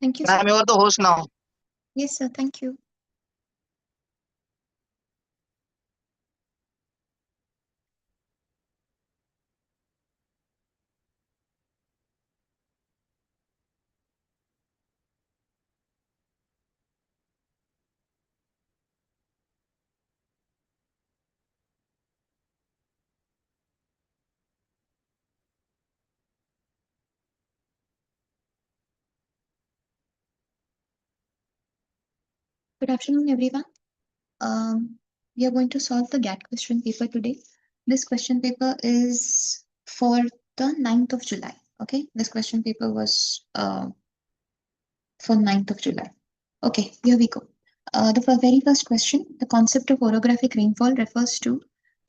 Thank you, sir. Ma'am, you are the host now. Yes, sir. Thank you. Good afternoon, everyone. We are going to solve the GAT question paper today. This question paper is for the 9th of July. Okay, this question paper was for 9th of July. Okay, here we go. The very first question, the concept of orographic rainfall refers to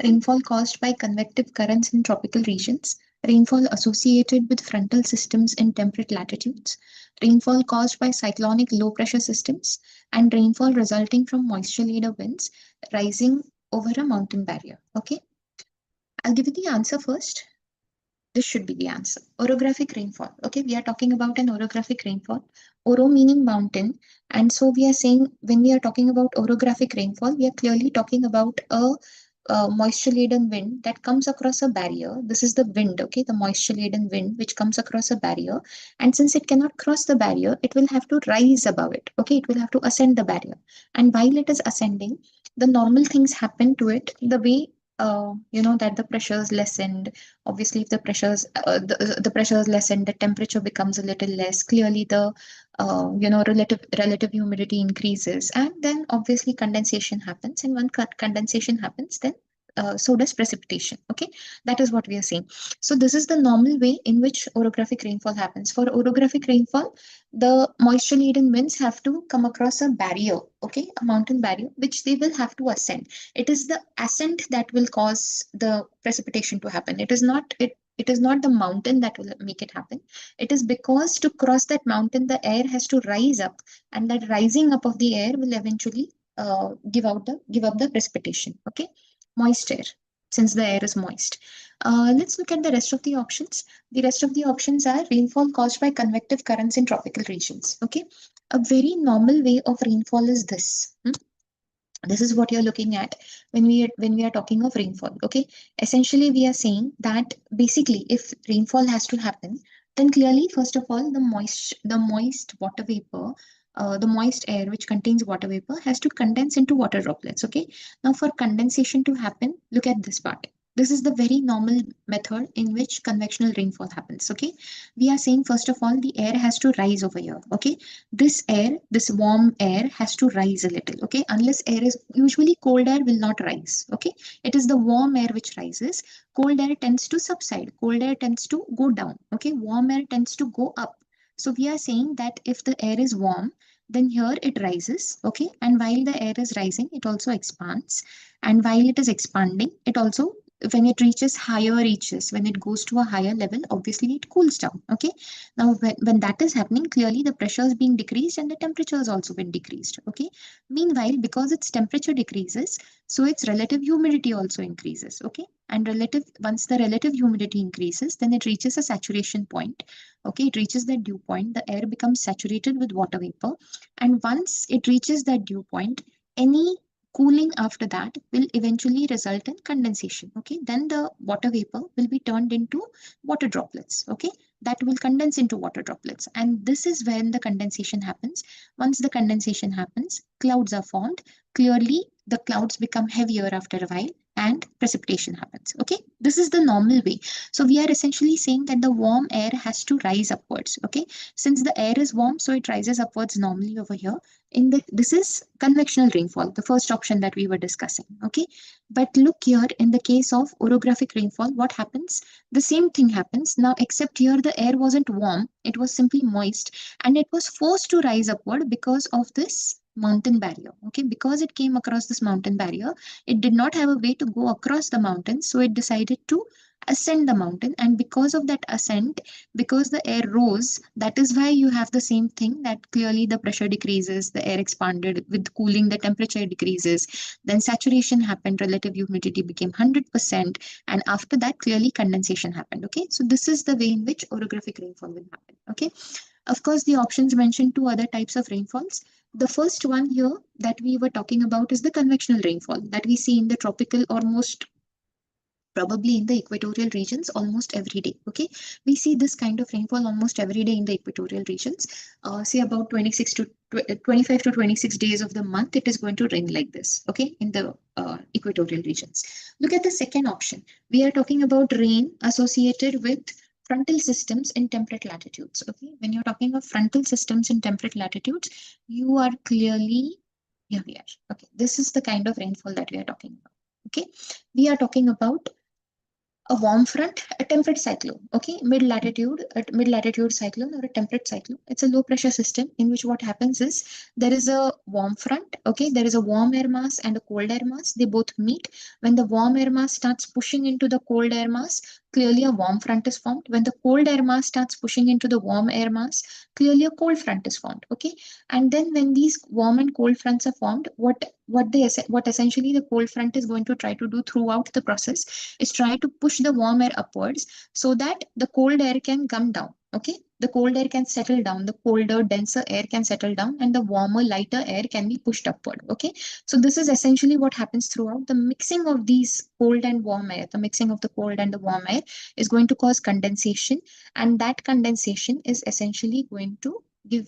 rainfall caused by convective currents in tropical regions, rainfall associated with frontal systems in temperate latitudes, rainfall caused by cyclonic low pressure systems, and rainfall resulting from moisture laden winds rising over a mountain barrier. Okay, I'll give you the answer first. This should be the answer. Orographic rainfall. Okay, we are talking about an orographic rainfall. Oro meaning mountain. And so we are saying when we are talking about orographic rainfall, we are clearly talking about a moisture laden wind that comes across a barrier. This is the wind, okay, the moisture laden wind which comes across a barrier. And since it cannot cross the barrier, it will have to rise above it. Okay, it will have to ascend the barrier. And while it is ascending, the normal things happen to it the way that the pressure is lessened. Obviously, if the pressure is lessened, the temperature becomes a little less. Clearly, the relative humidity increases, and then obviously condensation happens. And when condensation happens, then so does precipitation. Okay, that is what we are saying. So this is the normal way in which orographic rainfall happens. For orographic rainfall, the moisture laden winds have to come across a barrier, okay, a mountain barrier, which they will have to ascend. It is the ascent that will cause the precipitation to happen. It is not the mountain that will make it happen. It is because to cross that mountain, the air has to rise up, and that rising up of the air will eventually give up the precipitation. Okay, moist air, since the air is moist. Let's look at the rest of the options. The rest of the options are rainfall caused by convective currents in tropical regions. Okay, a very normal way of rainfall is this. This is what you're looking at when we are talking of rainfall. Okay, essentially we are saying that basically if rainfall has to happen, then clearly first of all the moist water vapor, the moist air which contains water vapor has to condense into water droplets. Okay, now for condensation to happen, look at this part. This is the very normal method in which convectional rainfall happens. Okay, we are saying first of all the air has to rise over here. Okay, this warm air has to rise a little. Okay, unless air is usually cold air will not rise. Okay, it is the warm air which rises. Cold air tends to subside. Cold air tends to go down. Okay, warm air tends to go up. So we are saying that if the air is warm, then here it rises. Okay, and while the air is rising, it also expands. And while it is expanding, it also, when it reaches higher reaches, when it goes to a higher level, obviously it cools down. Okay, now when that is happening, clearly the pressure is being decreased and the temperature has also been decreased. Okay, meanwhile, because its temperature decreases, so its relative humidity also increases. Okay, and once the relative humidity increases, then it reaches a saturation point. Okay, it reaches that dew point, the air becomes saturated with water vapor, and once it reaches that dew point, any cooling after that will eventually result in condensation. Okay, then the water vapor will be turned into water droplets. Okay, that will condense into water droplets, and this is when the condensation happens. Once the condensation happens, clouds are formed. Clearly the clouds become heavier after a while and precipitation happens. Okay, this is the normal way. So we are essentially saying that the warm air has to rise upwards. Okay, since the air is warm, so it rises upwards normally over here. This is convectional rainfall, the first option that we were discussing. Okay, but look here, in the case of orographic rainfall, what happens? The same thing happens now, except here the air wasn't warm, it was simply moist, and it was forced to rise upward because of this mountain barrier. Okay, because it came across this mountain barrier, it did not have a way to go across the mountain, so it decided to ascend the mountain. And because of that ascent, because the air rose, that is why you have the same thing, that clearly the pressure decreases, the air expanded. With cooling, the temperature decreases, then saturation happened, relative humidity became 100%, and after that clearly condensation happened. Okay, so this is the way in which orographic rainfall will happen. Okay, Of course, the options mentioned two other types of rainfalls. The first one here that we were talking about is the convectional rainfall that we see in the tropical or most probably in the equatorial regions almost every day. Okay, we see this kind of rainfall almost every day in the equatorial regions. Say about 26 to 25 to 26 days of the month, it is going to rain like this. Okay, in the equatorial regions. Look at the second option. We are talking about rain associated with frontal systems in temperate latitudes. Okay, when you're talking of frontal systems in temperate latitudes, you are clearly, yeah, we are. Okay, this is the kind of rainfall that we are talking about. Okay, we are talking about a warm front, a temperate cyclone. Okay, mid latitude cyclone or a temperate cyclone. It's a low pressure system in which what happens is there is a warm front. Okay, there is a warm air mass and a cold air mass. They both meet. When the warm air mass starts pushing into the cold air mass, clearly a warm front is formed. When the cold air mass starts pushing into the warm air mass, clearly a cold front is formed. Okay, and then when these warm and cold fronts are formed, what essentially the cold front is going to try to do throughout the process is try to push the warm air upwards so that the cold air can come down. Okay, the cold air can settle down, the colder denser air can settle down, and the warmer lighter air can be pushed upward. Okay, so this is essentially what happens throughout the mixing of these cold and warm air. The mixing of the cold and the warm air is going to cause condensation, and that condensation is essentially going to give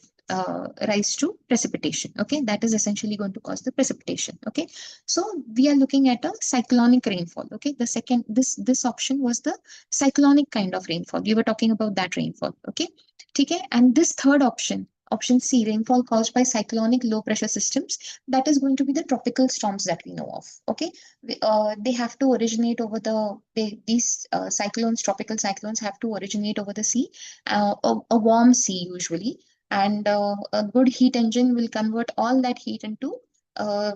rise to precipitation. Okay, that is essentially going to cause the precipitation. Okay, so we are looking at a cyclonic rainfall. Okay, the second, this option was the cyclonic kind of rainfall. We were talking about that rainfall. Okay, okay, and this third option, option C, rainfall caused by cyclonic low pressure systems, that is going to be the tropical storms that we know of. Okay, they have to originate over these cyclones, tropical cyclones have to originate over the sea, a warm sea usually, and a good heat engine will convert all that heat into uh,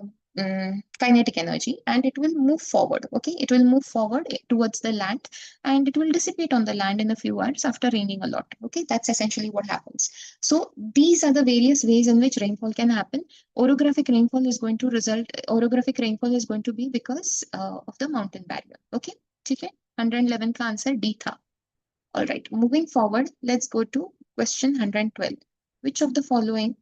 kinetic energy, and it will move forward. Okay, it will move forward towards the land, and it will dissipate on the land in a few hours after raining a lot. Okay, that's essentially what happens. So these are the various ways in which rainfall can happen. Orographic rainfall is going to result, orographic rainfall is going to be because of the mountain barrier. Okay, okay, 111 का answer D था. All right, moving forward, let's go to question 112. Which of the following,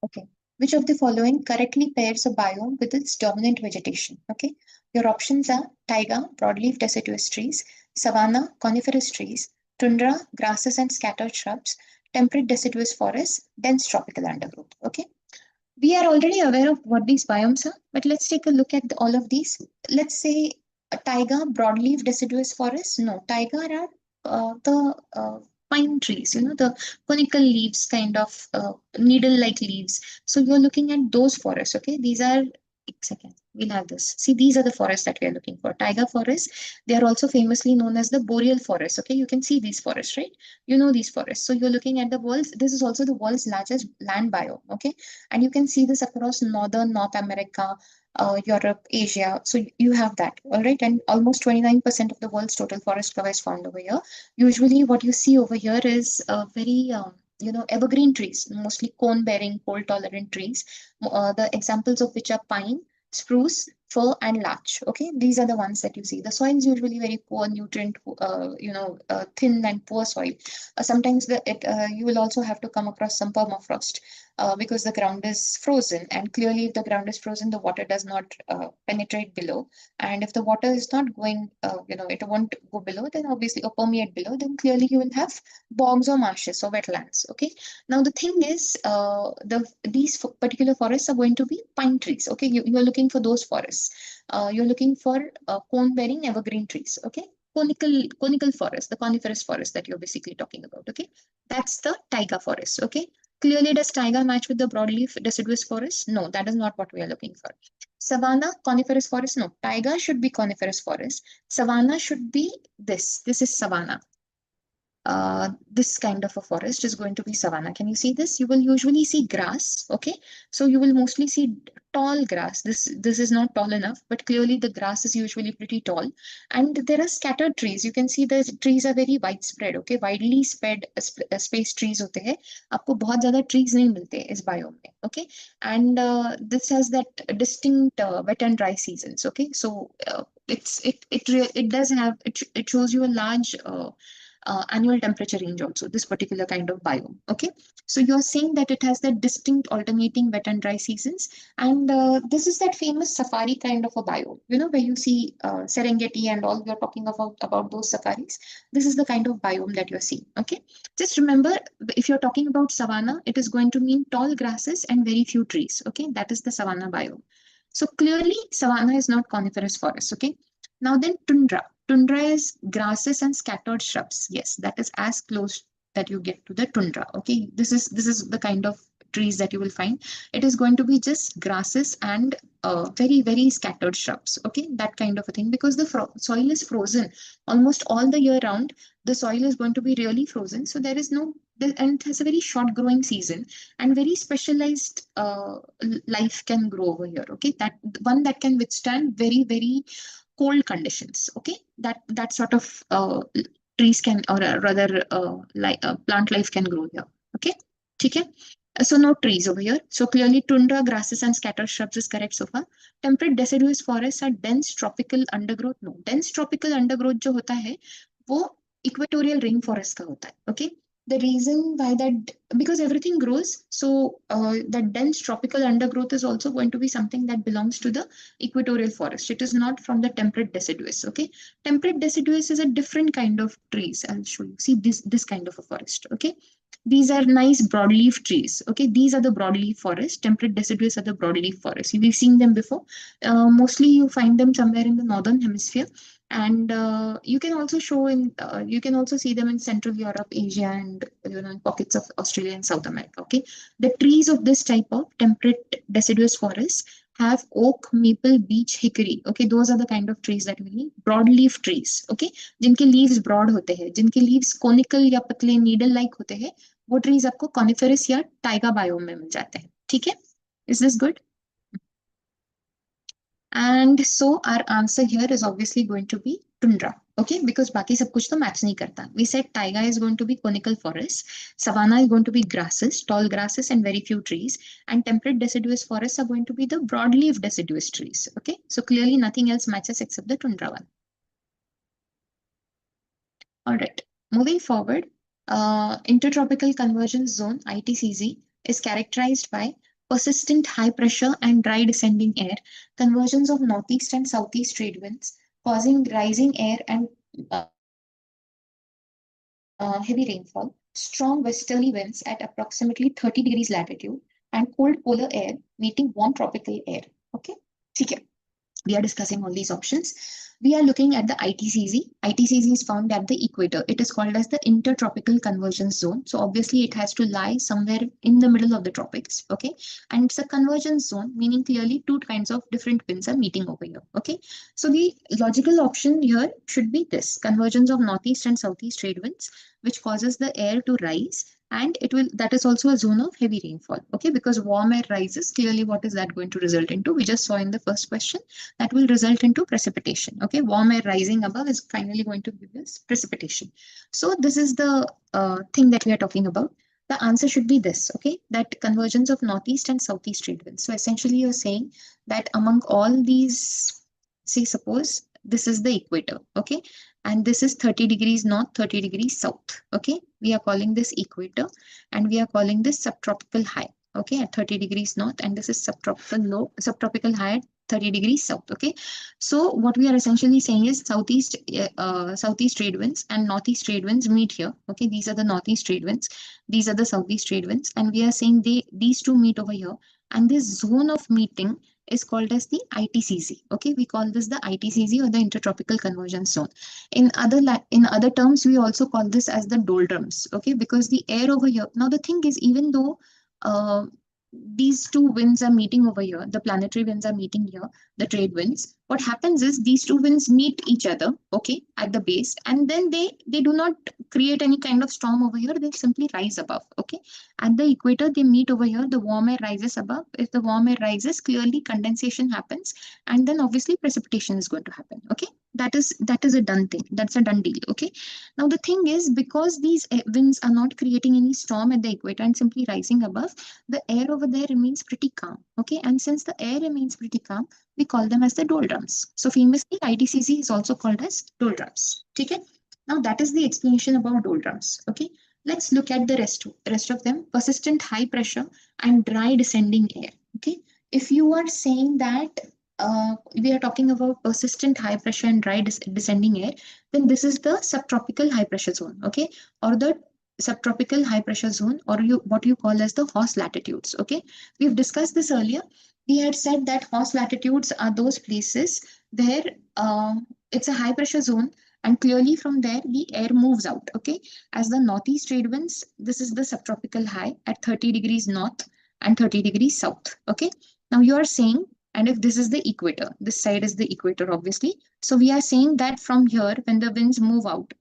okay, which of the following correctly pairs a biome with its dominant vegetation? Okay, your options are taiga, broadleaf deciduous trees, savanna, coniferous trees, tundra, grasses and scattered shrubs, temperate deciduous forests, dense tropical undergrowth. Okay, we are already aware of what these biomes are, but let's take a look at all of these. Let's say a taiga, broadleaf deciduous forest. No, taiga are the pine trees, you know, the conical leaves, kind of needle-like leaves. So you're looking at those forests, okay? These are, second, we'll have this. See, these are the forests that we are looking for. Taiga forests, they are also famously known as the boreal forest, okay? You can see these forests, right? You know these forests. So you're looking at the world's, this is also the world's largest land biome, okay? And you can see this across North America, Europe, Asia. So you have that, all right? And almost 29% of the world's total forest cover is found over here. Usually what you see over here is very, evergreen trees, mostly cone-bearing, cold-tolerant trees. The examples of which are pine, spruce, fir, and larch. Okay, these are the ones that you see. The soil is usually very poor, nutrient, thin and poor soil. Sometimes you will also have to come across some permafrost because the ground is frozen, and clearly if the ground is frozen, the water does not penetrate below, and if the water is not going, it won't go below, then obviously, or permeate below, then clearly you will have bogs or marshes or wetlands. Okay, now the thing is, these particular forests are going to be pine trees. Okay, you're looking for those forests. You're looking for cone bearing evergreen trees. Okay, conical forest, the coniferous forest that you're basically talking about. Okay, that's the taiga forest. Okay, clearly does taiga match with the broadleaf deciduous forest? No, that is not what we are looking for. Savanna, coniferous forest? No, taiga should be coniferous forest. Savanna should be this. This is savanna. This kind of a forest is going to be savanna. Can you see this? You will usually see grass. Okay, so you will mostly see tall grass. This is not tall enough, but clearly the grass is usually pretty tall, and there are scattered trees. You can see the trees are very widespread. Okay, widely spread spaced trees होते हैं. आपको बहुत ज़्यादा trees नहीं मिलते इस biome में. Okay, and this has that distinct wet and dry seasons. Okay, so it does have, it shows you a large annual temperature range also, this particular kind of biome. Okay, so you're saying that it has the distinct alternating wet and dry seasons, and this is that famous safari kind of a biome, you know, where you see Serengeti and all. You're talking about those safaris. This is the kind of biome that you're seeing. Okay, just remember, if you're talking about savanna, it is going to mean tall grasses and very few trees. Okay, that is the savanna biome. So clearly, savanna is not coniferous forest. Okay, now then tundra. Tundra is grasses and scattered shrubs. Yes, that is as close that you get to the tundra. Okay, this is the kind of trees that you will find. It is going to be just grasses and very scattered shrubs. Okay, that kind of a thing, because the soil is frozen almost all the year round. The soil is going to be really frozen, so there is no and it has a very short growing season, and very specialized life can grow over here. Okay, that one that can withstand very cold conditions. Okay, that sort of trees can, or rather like plant life can grow here. Okay, ठीक है. So no trees over here. So clearly tundra, grasses and scattered shrubs is correct so far. Temperate deciduous forests are dense tropical undergrowth. No, dense tropical undergrowth जो होता है वो equatorial rainforest का होता है. Okay, the reason why that, because everything grows, so the dense tropical undergrowth is also going to be something that belongs to the equatorial forest. It is not from the temperate deciduous. Okay, temperate deciduous is a different kind of trees. I'll show you. See this kind of a forest. Okay, these are nice broadleaf trees. Okay, these are the broadleaf forest. Temperate deciduous are the broadleaf forest. We've seen them before. Mostly you find them somewhere in the northern hemisphere, and you can also you can also see them in Central Europe, Asia, and in pockets of Australia and South America. Okay, the trees of this type of temperate deciduous forests have oak, maple, beech, hickory. Okay, those are the kind of trees that we need. Broadleaf trees. Okay, जिनके leaves broad होते हैं, जिनके leaves conical या पतले needle like होते हैं, वो trees आपको coniferous या taiga biome में मिल जाते हैं. ठीक है? Is this good? And so our answer here is obviously going to be tundra. Okay, because बाकी सब कुछ तो match नहीं करता. We said taiga is going to be conical forests, savanna is going to be grasses, tall grasses and very few trees, and temperate deciduous forests are going to be the broadleaf deciduous trees. Okay, so clearly nothing else matches except the tundra one. All right, moving forward, Intertropical Convergence Zone, ITCZ, is characterized by persistent high pressure and dry descending air, convergence of northeast and southeast trade winds, causing rising air and heavy rainfall, strong westerly winds at approximately 30 degrees latitude, and cold polar air meeting warm tropical air. Okay, ठीक है. We are discussing all these options. We are looking at the ITCZ. ITCZ is found at the equator. It is called as the Intertropical Convergence Zone. So obviously it has to lie somewhere in the middle of the tropics. Okay. And it's a convergence zone, meaning clearly two kinds of different winds are meeting over here. Okay. So the logical option here should be this: convergence of northeast and southeast trade winds, which causes the air to rise. And that is also a zone of heavy rainfall. Okay. Because warm air rises, clearly what is that going to result into? We just saw in the first question, that will result into precipitation. Okay, warm air rising above is finally going to give us precipitation. So this is the thing that we are talking about. The answer should be this. Okay, that convergence of northeast and southeast trade winds. So essentially you're saying that among all these, say suppose this is the equator. Okay, and this is 30 degrees north, 30 degrees south. Okay, we are calling this equator, and we are calling this subtropical high. Okay, at 30 degrees north, and this is subtropical low, subtropical high at 30 degrees south. Okay, so what we are essentially saying is southeast trade winds and northeast trade winds meet here. Okay, these are the northeast trade winds, these are the southeast trade winds, and we are saying these two meet over here, and this zone of meeting is called as the ITCZ. Okay, we call this the ITCZ, or the Intertropical Convergence Zone. In other terms, we also call this as the doldrums. Okay, because the air over here. Now the thing is, even though these two winds are meeting over here, the planetary winds are meeting here, the trade winds, what happens is these two winds meet each other, okay, at the base, and then they do not create any kind of storm over here. They simply rise above. Okay, at the equator they meet over here, the warm air rises above. If the warm air rises, clearly condensation happens, and then obviously precipitation is going to happen. Okay, that is a done thing. That's a done deal. Okay, now the thing is, because these winds are not creating any storm at the equator and simply rising above, the air over there remains pretty calm. Okay, and since the air remains pretty calm, we call them as the doldrums. So famously, ITCZ is also called as doldrums. Okay. Now that is the explanation about doldrums. Okay, let's look at the rest of them. Persistent high pressure and dry descending air. Okay, if you are saying that we are talking about persistent high pressure and dry descending air, then this is the subtropical high pressure zone. Okay, or the subtropical high pressure zone, or you what you call as the Haus latitudes. Okay, we've discussed this earlier. We had said that Haus latitudes are those places where it's a high pressure zone, and clearly from there the air moves out. Okay, as the northeast trade winds, this is the subtropical high at 30 degrees north and 30 degrees south. Okay, now you are saying, and if this is the equator, this side is the equator obviously, so we are saying that from here when the winds move out,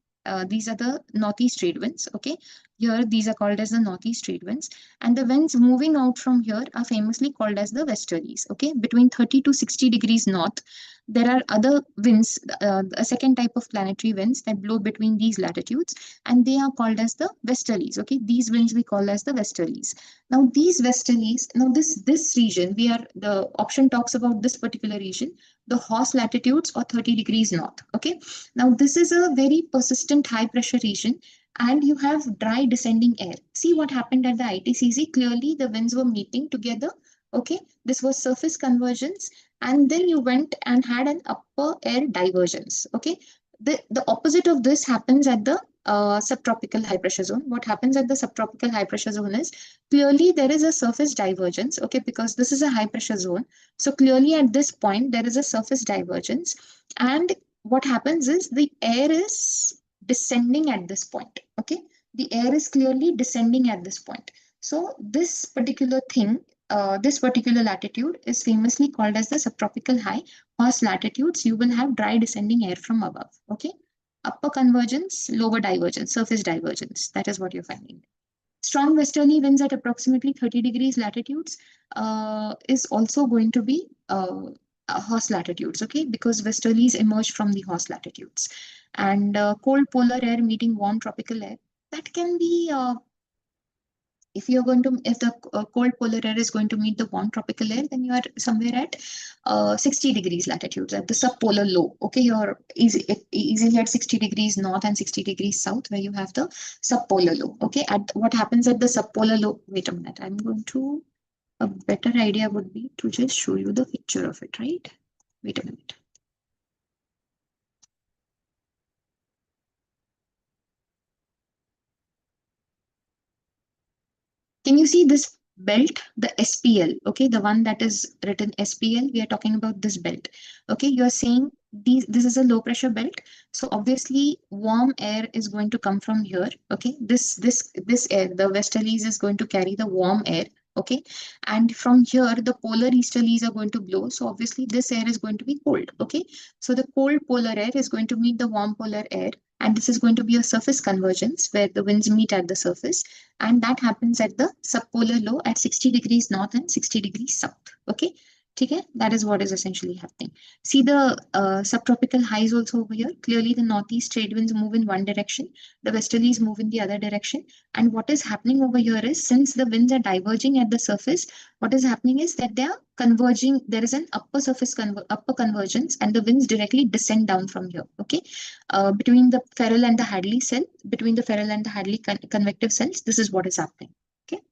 these are the northeast trade winds. Okay, here these are called as the northeast trade winds, and the winds moving out from here are famously called as the westerlies. Okay, between 30 to 60 degrees north, there are other winds, a second type of planetary winds that blow between these latitudes, and they are called as the westerlies. Okay, these winds we call as the westerlies. Now these westerlies, now this region, we are, the option talks about this particular region, the Haus latitudes or 30 degrees north. Okay, now this is a very persistent high pressure region, and you have dry descending air. See what happened at the ITCZ. Clearly the winds were meeting together. Okay, this was surface convergence, and then you went and had an upper air divergence. Okay, the opposite of this happens at the subtropical high pressure zone. What happens at the subtropical high pressure zone is, clearly there is a surface divergence. Okay, because this is a high pressure zone, so clearly at this point there is a surface divergence, and what happens is the air is descending at this point. Okay, the air is clearly descending at this point. So this particular thing, this particular latitude is famously called as the subtropical high. Haus latitudes, you will have dry descending air from above. Okay, upper convergence, lower divergence, surface divergence. That is what you're finding. Strong westerly winds at approximately 30 degrees latitudes is also going to be Haus latitudes. Okay, because westerlies emerge from the Haus latitudes, and cold polar air meeting warm tropical air. That can be if you're going to, if the cold polar air is going to meet the warm tropical air, then you are somewhere at 60 degrees latitudes at the subpolar low. Okay, you're easily at 60 degrees north and 60 degrees south, where you have the subpolar low. Okay, at what happens at the subpolar low? Wait a minute, I'm going to, a better idea would be to just show you the picture of it, right? Wait a minute. Can you see this belt, the SPL? Okay, the one that is written SPL, we are talking about this belt. Okay, you are saying this is a low pressure belt. So obviously warm air is going to come from here. Okay, this air, the westerlies is going to carry the warm air. Okay, and from here the polar easterlies are going to blow. So obviously this air is going to be cold. Okay, so the cold polar air is going to meet the warm polar air, and this is going to be a surface convergence where the winds meet at the surface, and that happens at the subpolar low at 60 degrees north and 60 degrees south. Okay, okay, that is what is essentially happening. See the subtropical highs also over here. Clearly the northeast trade winds move in one direction, the westerlies move in the other direction, and what is happening over here is, since the winds are diverging at the surface, what is happening is that they are converging. There is an upper surface upper convergence, and the winds directly descend down from here. Okay, between the Ferrell and the Hadley cell, between the Ferrell and the Hadley convective cells, this is what is happening. Okay.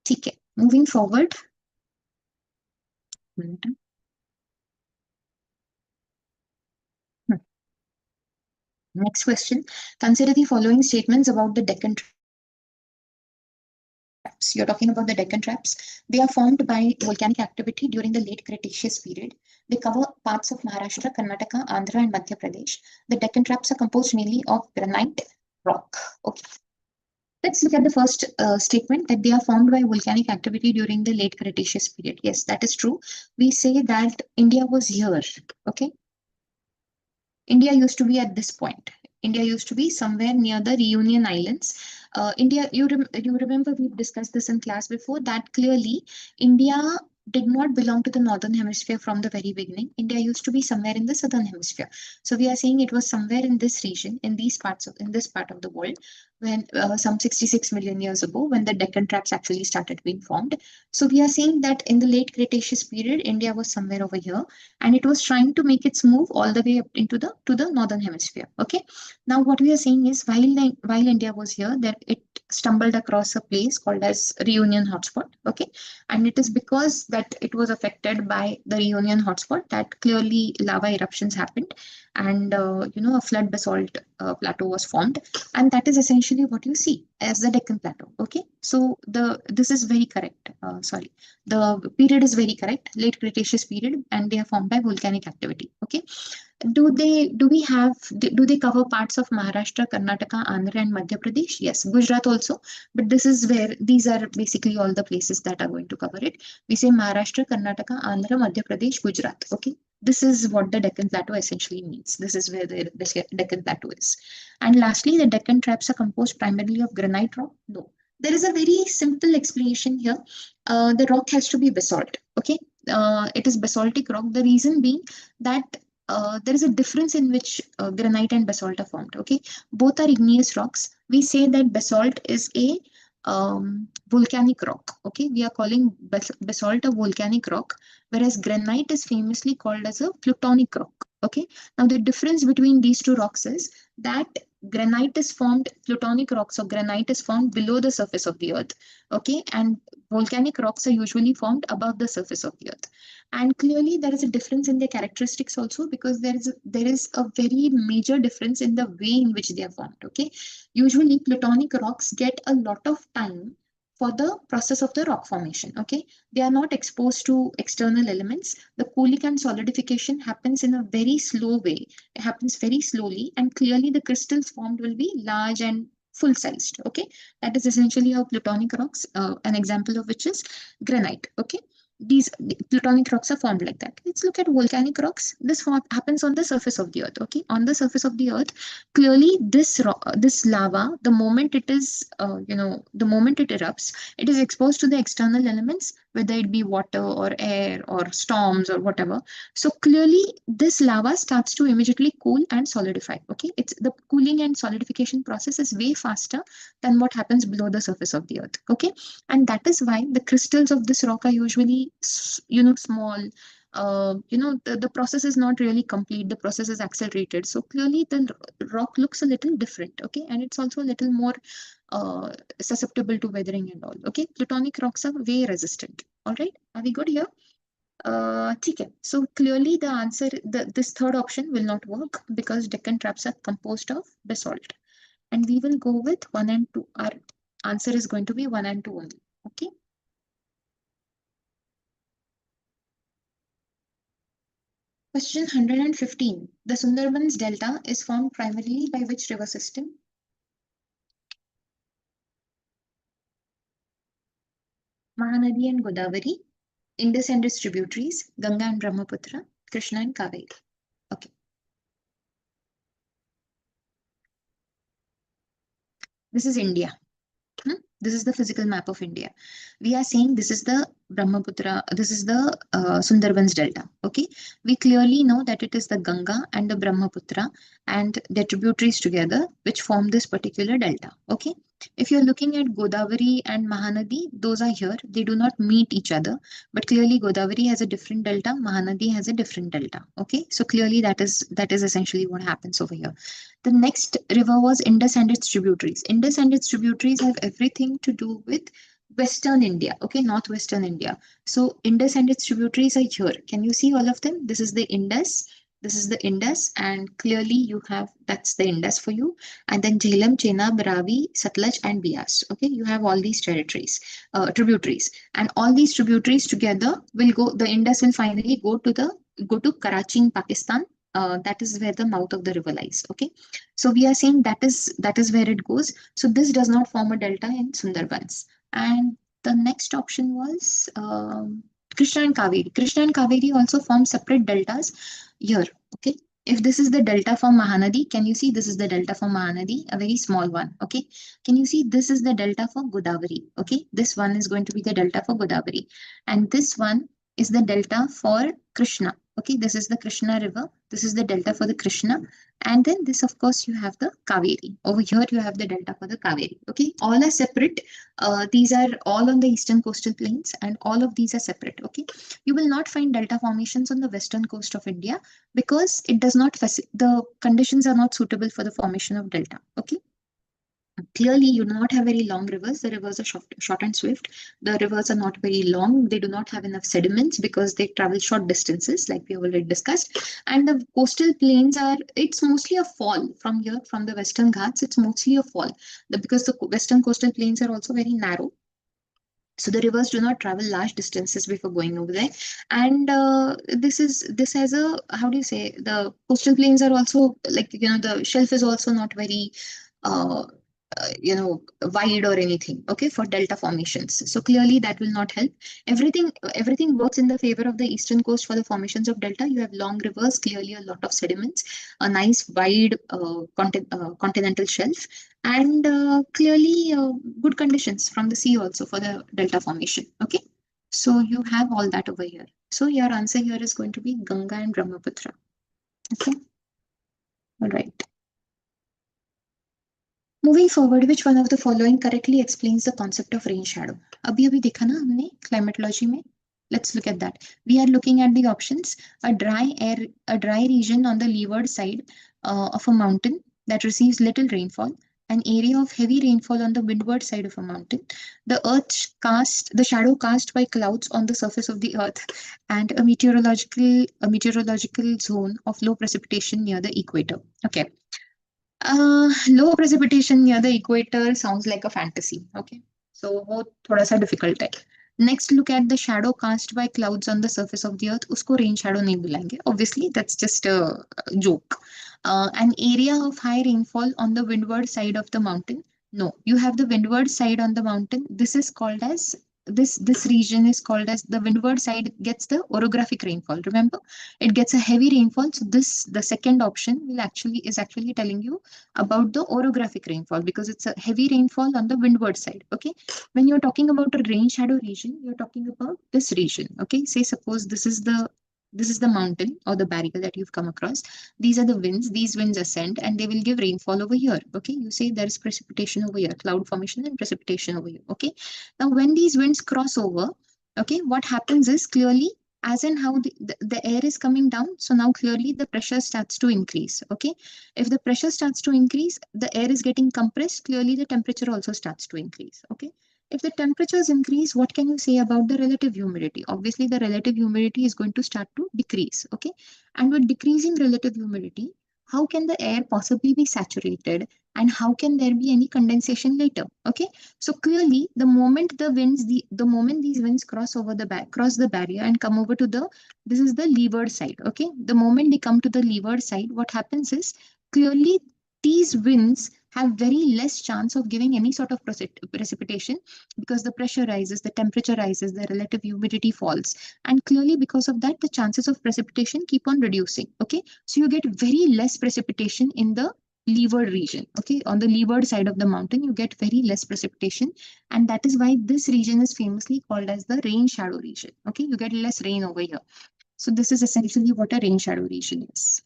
Okay. Moving forward. Next question. Consider the following statements about the Deccan traps. You're talking about the Deccan traps. They are formed by volcanic activity during the late Cretaceous period. They cover parts of Maharashtra, Karnataka, Andhra, and Madhya Pradesh. The Deccan traps are composed mainly of granite rock. Okay. Let's look at the first statement, that they are formed by volcanic activity during the late Cretaceous period. Yes, that is true. We say that India was here. Okay. India used to be at this point. India used to be somewhere near the Reunion Islands. India, you remember we've discussed this in class before, that clearly India did not belong to the northern hemisphere from the very beginning. India used to be somewhere in the southern hemisphere. So we are saying it was somewhere in this region, in these parts of, in this part of the world. when some 66 million years ago, when the Deccan traps actually started being formed. So we are saying that in the late Cretaceous period, India was somewhere over here, and it was trying to make its move all the way up into the to the northern hemisphere. Okay. Now what we are saying is while India was here, that it stumbled across a place called as Reunion Hotspot. Okay, and it is because that it was affected by the Reunion Hotspot that clearly lava eruptions happened, and a flood basalt plateau was formed, and that is essentially what you see as the Deccan Plateau. Okay, so this is very correct. Sorry, the period is very correct, late Cretaceous period, and they are formed by volcanic activity. Okay, do they cover parts of Maharashtra, Karnataka, Andhra, and Madhya Pradesh? Yes, Gujarat also, but this is where these are basically all the places that are going to cover it. We say Maharashtra, Karnataka, Andhra, Madhya Pradesh, Gujarat. Okay, this is what the Deccan Plateau essentially means. This is where the Deccan Plateau is. And lastly, the Deccan traps are composed primarily of granite rock. No, there is a very simple explanation here. The rock has to be basalt. Okay, it is basaltic rock. The reason being that there is a difference in which granite and basalt are formed. Okay, both are igneous rocks. We say that basalt is a volcanic rock. Okay, we are calling basalt a volcanic rock, whereas granite is famously called as a plutonic rock. Okay, now the difference between these two rocks is that granite is formed, plutonic rocks or granite is formed below the surface of the earth. Okay, and volcanic rocks are usually formed above the surface of the earth. And clearly there is a difference in their characteristics also, because there is a very major difference in the way in which they are formed. Okay, usually plutonic rocks get a lot of time for the process of the rock formation. Okay, they are not exposed to external elements. The cooling and solidification happens in a very slow way. It happens very slowly, and clearly the crystals formed will be large and full sized. Okay, that is essentially how plutonic rocks, an example of which is granite. Okay, these plutonic rocks are formed like that. Let's look at volcanic rocks. This happens on the surface of the earth. Okay, on the surface of the earth, clearly this lava, the moment it is, the moment it erupts, it is exposed to the external elements, whether it be water or air or storms or whatever. So clearly, this lava starts to immediately cool and solidify. Okay, it's the cooling and solidification process is way faster than what happens below the surface of the earth. Okay, and that is why the crystals of this rock are usually small. The process is not really complete, the process is accelerated, so clearly the rock looks a little different. Okay, and it's also a little more uh, susceptible to weathering and all. Okay, plutonic rocks are way resistant. All right, are we good here? ठीक है. So clearly the answer, this third option will not work, because Deccan traps are composed of basalt, and we will go with 1 and 2. Our answer is going to be 1 and 2 only. Okay. Question 115. The Sundarbans Delta is formed primarily by which river system? Mahanadi and Godavari, Indus and its tributaries, Ganga and Brahmaputra, Krishna and Kaveri. Okay. This is India. This is the physical map of India. We are saying this is the Brahmaputra, this is the Sundarbans Delta. Okay, we clearly know that it is the Ganga and the Brahmaputra and their tributaries together which form this particular delta. Okay, if you're looking at Godavari and Mahanadi, those are here. They do not meet each other, but clearly Godavari has a different delta, Mahanadi has a different delta. Okay, so clearly that is essentially what happens over here. The next river was Indus and its tributaries. Indus and its tributaries have everything to do with Western India, okay, northwestern India. So Indus and its tributaries are here. Can you see all of them? This is the Indus. This is the Indus, and clearly you have, that's the Indus for you. And then Jhelum, Chenab, Ravi, Satluj, and Bias. Okay, you have all these territories, tributaries, and all these tributaries together will go. The Indus will finally go to Karachi in Pakistan. That is where the mouth of the river lies. Okay, so we are saying that is where it goes. So this does not form a delta in Sundarbans. And the next option was Krishna and Kaveri. Krishna and Kaveri also form separate deltas here. Okay, if this is the delta for Mahanadi, can you see this is the delta for Mahanadi, a very small one. Okay, can you see this is the delta for Godavari? Okay, this one is going to be the delta for Godavari, and this one is the delta for Krishna. Okay, this is the Krishna river. This is the delta for the Krishna. And then this, of course, you have the Kaveri. Over here, you have the delta for the Kaveri. Okay, all are separate. These are all on the eastern coastal plains, and all of these are separate. Okay, you will not find delta formations on the western coast of India because it does not, the conditions are not suitable for the formation of delta. Okay. Clearly, you do not have very long rivers. The rivers are short and swift. The rivers are not very long. They do not have enough sediments because they travel short distances, like we have already discussed. And the coastal plains are, it's mostly a fall from here, from the Western Ghats. It's mostly a fall because the Western coastal plains are also very narrow. So the rivers do not travel large distances before going over there. And this has a, how do you say, the coastal plains are also like, the shelf is also not very uh, wide or anything, okay, for delta formations. So clearly that will not help. Everything works in the favor of the eastern coast for the formations of delta. You have long rivers, clearly a lot of sediments, a nice wide continental shelf, and clearly good conditions from the sea also for the delta formation. Okay, so you have all that over here. So your answer here is going to be Ganga and Brahmaputra. Okay, all right. Moving forward, which one of the following correctly explains the concept of rain shadow? अभी देखा ना हमने climatology में. Let's look at that. We are looking at the options. A dry region on the leeward side of a mountain that receives little rainfall. An area of heavy rainfall on the windward side of a mountain. The shadow cast by clouds on the surface of the earth, and a meteorological zone of low precipitation near the equator. Okay. Low precipitation near the equator sounds like a fantasy. Okay, so वो थोड़ा सा difficult है. Next, look at the shadow cast by clouds on the surface of the earth. उसको rain shadow नहीं बुलाएंगे. Obviously, that's just a joke. An area of high rainfall on the windward side of the mountain. No, you have the windward side on the mountain. This is called as this region is called as the windward side gets the orographic rainfall. Remember, it gets a heavy rainfall. So the second option is actually telling you about the orographic rainfall because it's a heavy rainfall on the windward side. Okay, when you're talking about a rain shadow region, you're talking about this region. Okay, say suppose this is the mountain or the barrier that you've come across. These are the winds. These winds ascend and they will give rainfall over here. Okay, you say there is precipitation over here, cloud formation and precipitation over here. Okay, now when these winds cross over, okay, what happens is clearly as in how the air is coming down. So now clearly the pressure starts to increase. Okay, if the pressure starts to increase, the air is getting compressed. Clearly the temperature also starts to increase. Okay, if the temperatures increase, what can you say about the relative humidity? Obviously, the relative humidity is going to start to decrease. Okay, and with decreasing relative humidity, how can the air possibly be saturated, and how can there be any condensation later? Okay, so clearly the moment the moment these winds cross over cross the barrier and come over to this is the leeward side. Okay, the moment they come to the leeward side, what happens is clearly these winds have very less chance of giving any sort of precipitation because the pressure rises, the temperature rises, the relative humidity falls, and clearly because of that the chances of precipitation keep on reducing. Okay, so you get very less precipitation in the leeward region. Okay, on the leeward side of the mountain you get very less precipitation, and that is why this region is famously called as the rain shadow region. Okay, you get less rain over here. So this is essentially what a rain shadow region is.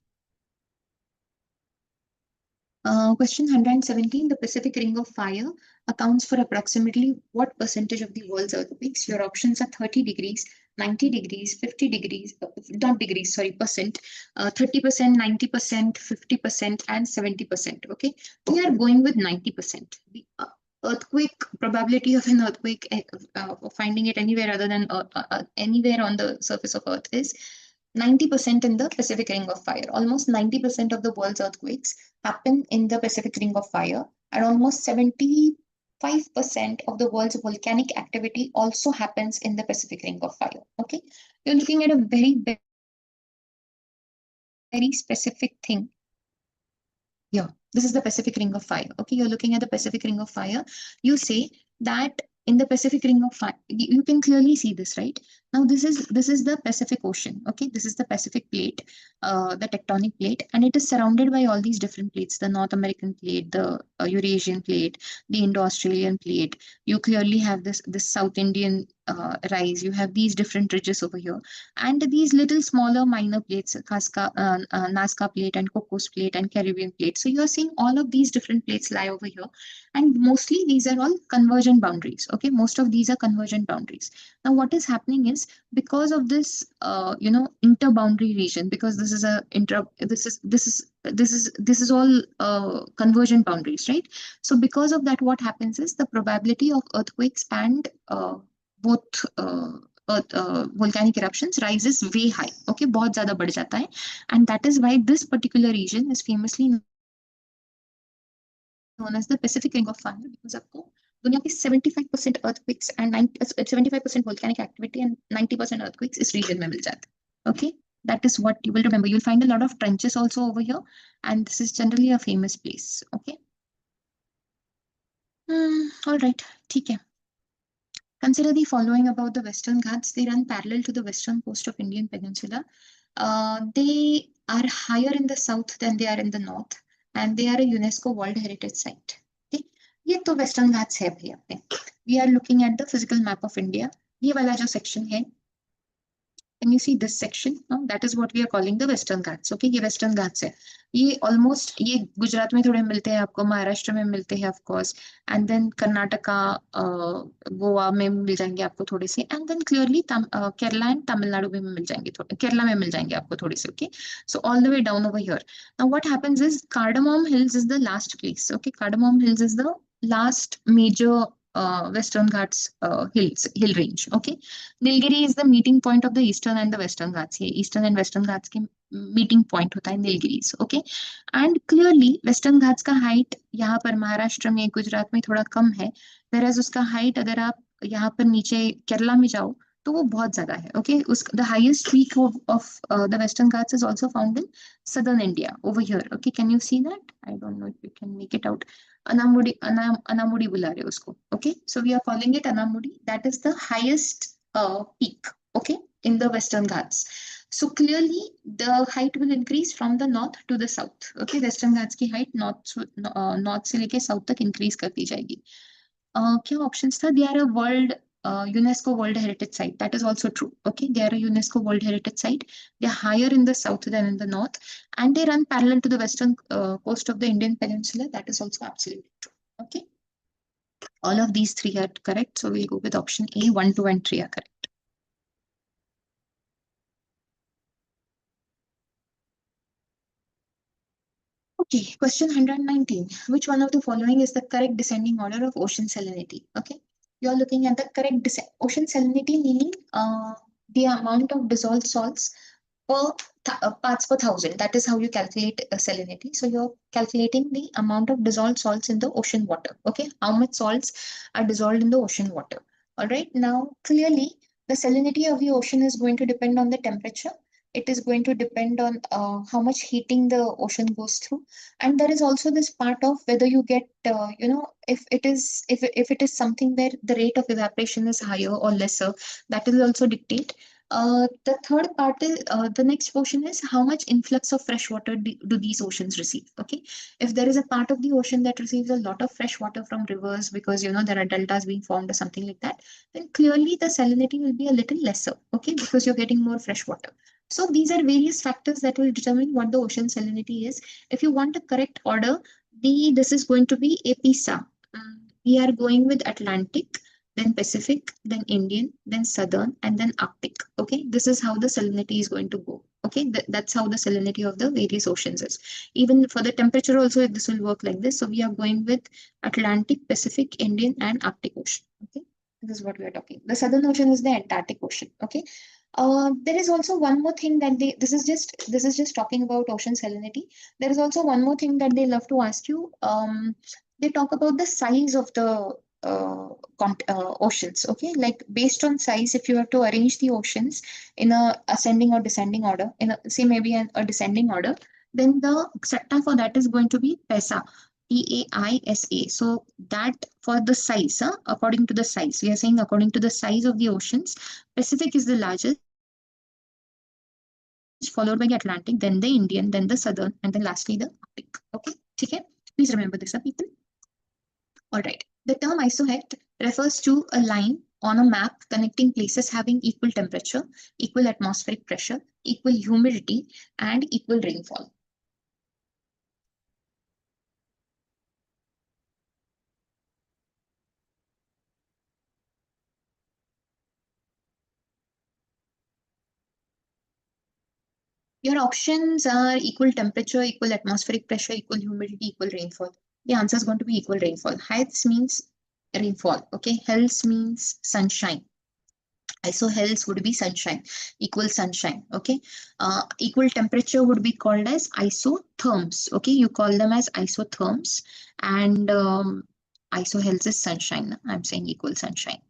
Question 117, the Pacific Ring of Fire accounts for approximately what percentage of the world's earthquakes? Your options are 30 degrees, 90 degrees, 50 degrees, not degrees, sorry, percent, 30%, 90%, 50%, and 70%. Okay, we are going with 90%. The earthquake probability of an earthquake, finding it anywhere other than anywhere on the surface of Earth is 90% in the Pacific Ring of Fire. Almost 90% of the world's earthquakes happen in the Pacific Ring of Fire, and almost 75% of the world's volcanic activity also happens in the Pacific Ring of Fire. Okay, you're looking at a very specific thing. Yeah, this is the Pacific Ring of Fire. Okay, you're looking at the Pacific Ring of Fire. You say that in the Pacific Ring of Fire, you can clearly see this, right? Now this is the Pacific Ocean. Okay, this is the Pacific plate, the tectonic plate, and it is surrounded by all these different plates: the North American plate, the Eurasian plate, the Indo-Australian plate. You clearly have this South Indian rise. You have these different ridges over here, and these little smaller minor plates: Nazca plate and Cocos plate and Caribbean plate. So you are seeing all of these different plates lie over here, and mostly these are all convergent boundaries. Okay, most of these are convergent boundaries. Now, what is happening is, because of this, interboundary region, because this is a inter, this is all convergent boundaries, right? So, because of that, what happens is the probability of earthquakes and both volcanic eruptions rises way high. Okay, बहुत ज़्यादा बढ़ जाता है, and that is why this particular region is famously known as the Pacific Ring of Fire, because आपको दुनिया की 75% earthquakes and 75% volcanic activity and 90% earthquakes इस region में मिल जाते हैं. Okay, that is what you will remember. You'll find a lot of trenches also over here, and this is generally a famous place. Okay. All right, ठीक है. Consider the following about the Western Ghats. They run parallel to the western coast of Indian Peninsula. They are higher in the south than they are in the north, and they are a UNESCO World Heritage Site. Okay, ये तो Western Ghats है भैया पे. We are looking at the physical map of India. ये वाला जो section है, can you see this section? That is what we are calling the Western Ghats. Okay, ये Western Ghats है. ये almost ये गुजरात में थोड़े मिलते हैं आपको, महाराष्ट्र में मिलते हैं of course, and then Karnataka, Goa में मिल जाएंगे आपको थोड़े से, and then clearly Kerala and Tamil Nadu में मिल जाएंगे, थोड़े केरला में मिल जाएंगे आपको थोड़े से. Okay, so all the way down over here. Now what happens is Cardamom Hills is the last place. Okay, Cardamom Hills is the last major Western Ghats hill range. Okay, Nilgiri is the meeting point of the Eastern and the Western Ghats. ये Eastern and Western Ghats के meeting point होता है Nilgiris. Okay, and clearly Western Ghats का height यहाँ पर महाराष्ट्र में, गुजरात में थोड़ा कम है, whereas उसका height अगर आप यहाँ पर नीचे केरला में जाओ तो वो बहुत ज्यादा है. Okay, the highest peak of the Western Ghats is also found in southern India over here. Okay, can you see that? I don't know if you can make it out. Anamudi बुला रहे उसको. Okay, so we are calling it Anamudi. That is the highest peak. Okay, in the Western Ghats. So clearly the height will increase from the north to the south. Okay, Western Ghats की height north से लेके south तक increase करती जाएगी. क्या options था? They are a world UNESCO World Heritage Site. That is also true. Okay, they are a UNESCO World Heritage Site. They are higher in the south than in the north, and they run parallel to the western coast of the Indian Peninsula. That is also absolutely true. Okay, all of these three are correct. So we'll go with option A. 1, 2, and 3 are correct. Okay, question 119. Which one of the following is the correct descending order of ocean salinity? Okay, you're looking at the correct ocean salinity, meaning the amount of dissolved salts per parts per thousand. That is how you calculate salinity. So you're calculating the amount of dissolved salts in the ocean water. Okay, how much salts are dissolved in the ocean water. All right, now clearly the salinity of the ocean is going to depend on the temperature. It is going to depend on how much heating the ocean goes through, and there is also this part of whether you get if it is something where the rate of evaporation is higher or lesser, that will also dictate. The third part is the next portion is how much influx of fresh water do these oceans receive. Okay, if there is a part of the ocean that receives a lot of fresh water from rivers because there are deltas being formed or something like that, then clearly the salinity will be a little lesser. Okay, because you're getting more fresh water. So these are various factors that will determine what the ocean salinity is. If you want a correct order, this is going to be APSA. We are going with Atlantic, then Pacific, then Indian, then Southern, and then Arctic. Okay, this is how the salinity is going to go. Okay, that's how the salinity of the various oceans is. Even for the temperature also, this will work like this. So we are going with Atlantic, Pacific, Indian, and Arctic Ocean. Okay, this is what we are talking. The Southern Ocean is the Antarctic Ocean. Okay. There is also one more thing that this is just talking about ocean salinity. There is also one more thing that they love to ask you. They talk about the size of the oceans. Okay, like based on size, if you have to arrange the oceans in a ascending or descending order, in a, say maybe a descending order, then the sector for that is going to be paisa. EAISA. So that for the size, according to the size, we are saying according to the size of the oceans, Pacific is the largest, followed by the Atlantic, then the Indian, then the Southern, and then lastly the Arctic. Okay, ठीक है? Please remember this, people. All right. The term isohet refers to a line on a map connecting places having equal temperature, equal atmospheric pressure, equal humidity, and equal rainfall. Your options are equal temperature, equal atmospheric pressure, equal humidity, equal rainfall. The answer is going to be equal rainfall. Heights means rainfall. Okay. Hells means sunshine. Isohells would be sunshine, equal sunshine. Okay. Equal temperature would be called as isotherms. Okay. You call them as isotherms. And isohells is sunshine. I'm saying equal sunshine.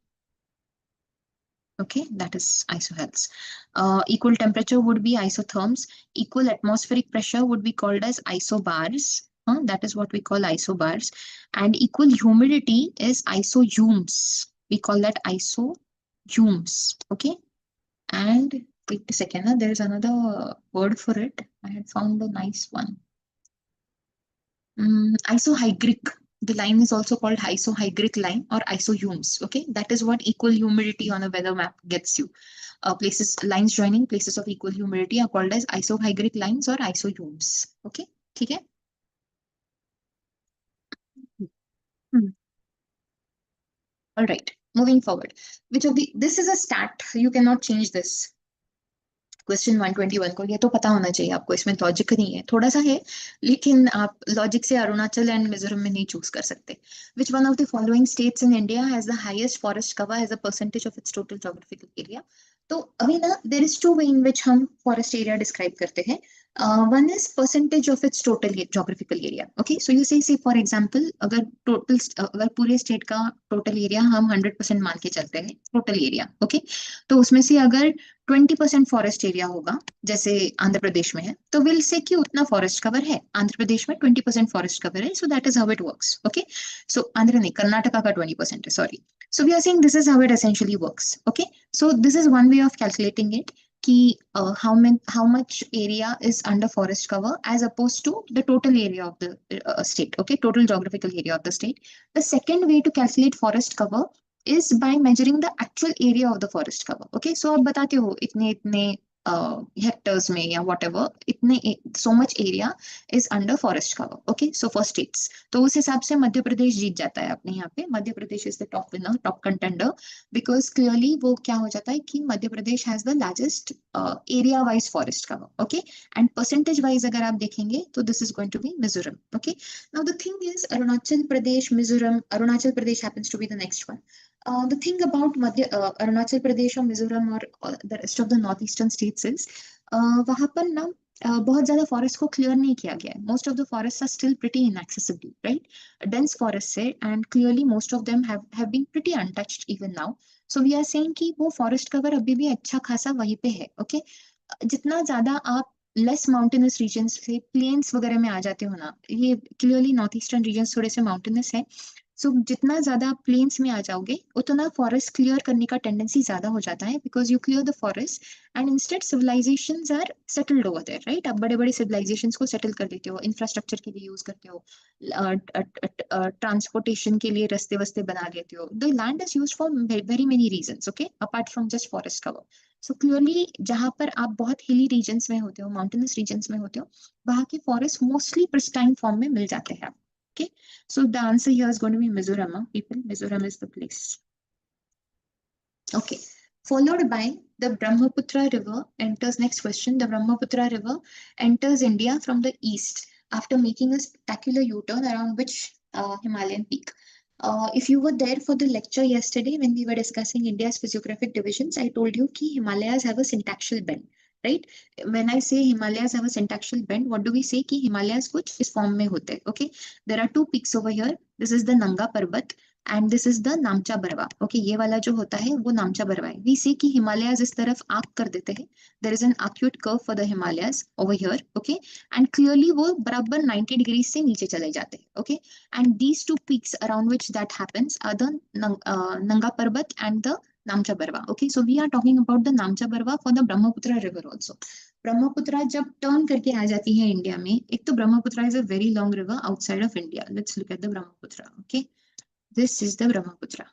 Okay, that is isohells. Equal temperature would be isotherms. Equal atmospheric pressure would be called as isobars. That is what we call isobars. And equal humidity is isohumes. We call that isohumes. Okay. And wait a second, there is another word for it. I had found a nice one. Isohygric. The line is also called isohygric line or isohumes. Okay, that is what equal humidity on a weather map gets you. Places, lines joining places of equal humidity are called as isohygric lines or isohumes. Okay, ठीक है? All right, moving forward. Which of the, this is a stat, you cannot change this. Question 121 को ये तो पता होना चाहिए आपको, इसमें लॉजिक नहीं है, थोड़ा सा है, लेकिन आप लॉजिक से अरुणाचल एंड मिजोरम में नहीं चूज कर सकते. Which one of the following states in India has the highest forest cover as a percentage of its total geographical area. तो अभी ना there is two way in which हम फॉरेस्ट एरिया डिस्क्राइब करते हैं. One is percentage of its total geographical area. Okay, so you say for example, अगर total अगर पूरे state का टोटल एरिया हम 100% मान के चलते हैं टोटल एरिया, ओके, तो उसमें से अगर 20% फॉरेस्ट एरिया होगा, जैसे आंध्र प्रदेश में है, तो विल से कि उतना फॉरेस्ट कवर है. आंध्र प्रदेश में 20% फॉरेस्ट कवर है, so that is how it works. Okay, so Andhra नहीं, कर्नाटका का 20% है, sorry. So we are saying this is how it essentially works. Okay, so this is one way of calculating it. Ki, how much area is under forest cover as opposed to the total area of the state. Okay, total geographical area of the state. The second way to calculate forest cover is by measuring the actual area of the forest cover. Okay, so आप बताते हो इतने इतने hectares में या whatever, इतने so much area is under forest cover. Okay, so for states, तो उस हिसाब से मध्य प्रदेश जीत जाता है अपने यहाँ पे. Madhya Pradesh is the top winner, top contender, because clearly वो क्या हो जाता है कि Madhya Pradesh has the largest area wise forest cover. Okay, and percentage wise अगर आप देखेंगे तो this is going to be Mizoram. Okay, now the thing is Arunachal Pradesh, Mizoram, Arunachal Pradesh happens to be the next one. The thing about Arunachal Pradesh or Mizoram or the rest of the northeastern states is वहां पर ना बहुत ज्यादा forest को clear नहीं किया गया है. Most of the forest are still pretty inaccessible, right? Dense forest है and clearly most of them have been pretty untouched even now. So we are saying कि वो फॉरेस्ट कवर अभी भी अच्छा खासा वहीं पे है. ओके, जितना ज्यादा आप लेस माउंटेनस रीजन्स से प्लेन्स वगैरह में आ जाते हो ना, ये क्लियरली नॉर्थ ईस्टर्न रीजन थोड़े से माउंटेनस है, सो जितना ज्यादा आप प्लेन्स में आ जाओगे उतना फॉरेस्ट क्लियर करने का टेंडेंसी ज्यादा हो जाता है, because you clear the forest and instead civilizations are settled over there, right? आप बड़े बड़े सिविलाइजेशंस को सेटल कर देते हो, इंफ्रास्ट्रक्चर के लिए यूज करते हो, ट्रांसपोर्टेशन के लिए रास्ते वस्ते बना लेते हो. The land is used for very many reasons, okay, apart from just forest cover. So clearly जहां पर आप बहुत हिली रीजन्स में होते हो, माउंटेनस रीजन्स में होते हो, वहां के फॉरेस्ट मोस्टली प्रिस्टाइन फॉर्म में मिल जाते हैं. Okay, so the answer here is going to be Mizoram, people. Mizoram is the place. Okay, followed by the Brahmaputra River enters, next question. The Brahmaputra River enters India from the east after making a spectacular U-turn around which Himalayan peak. If you were there for the lecture yesterday when we were discussing India's physiographic divisions, I told you कि Himalayas have a syntactial bend. Right? When I say Himalayas have a syntactial bend, what do we say? कि Himalayas कुछ इस form में होते हैं. Okay, there are two peaks over here. This is the Nanga Parbat. And this is the Namcha Barwa. Okay, ये वाला जो होता है वो नामचा बरवा है. वी सी कि हिमालयाज इस तरफ आर्क कर देते हैं. There is an acute curve for the Himalayas over here. Okay, and clearly वो बराबर 90 डिग्री से नीचे चले जाते हैं. Okay, and these two peaks around which that happens are the Nanga Parbat and the Namcha Barwa. Okay, so we are talking about the Namcha Barwa for the Brahmaputra river also. Brahmaputra जब turn करके आ जाती है इंडिया में, एक तो Brahmaputra is a very long river outside of India. Let's look at the Brahmaputra. Okay, this is the Brahmaputra.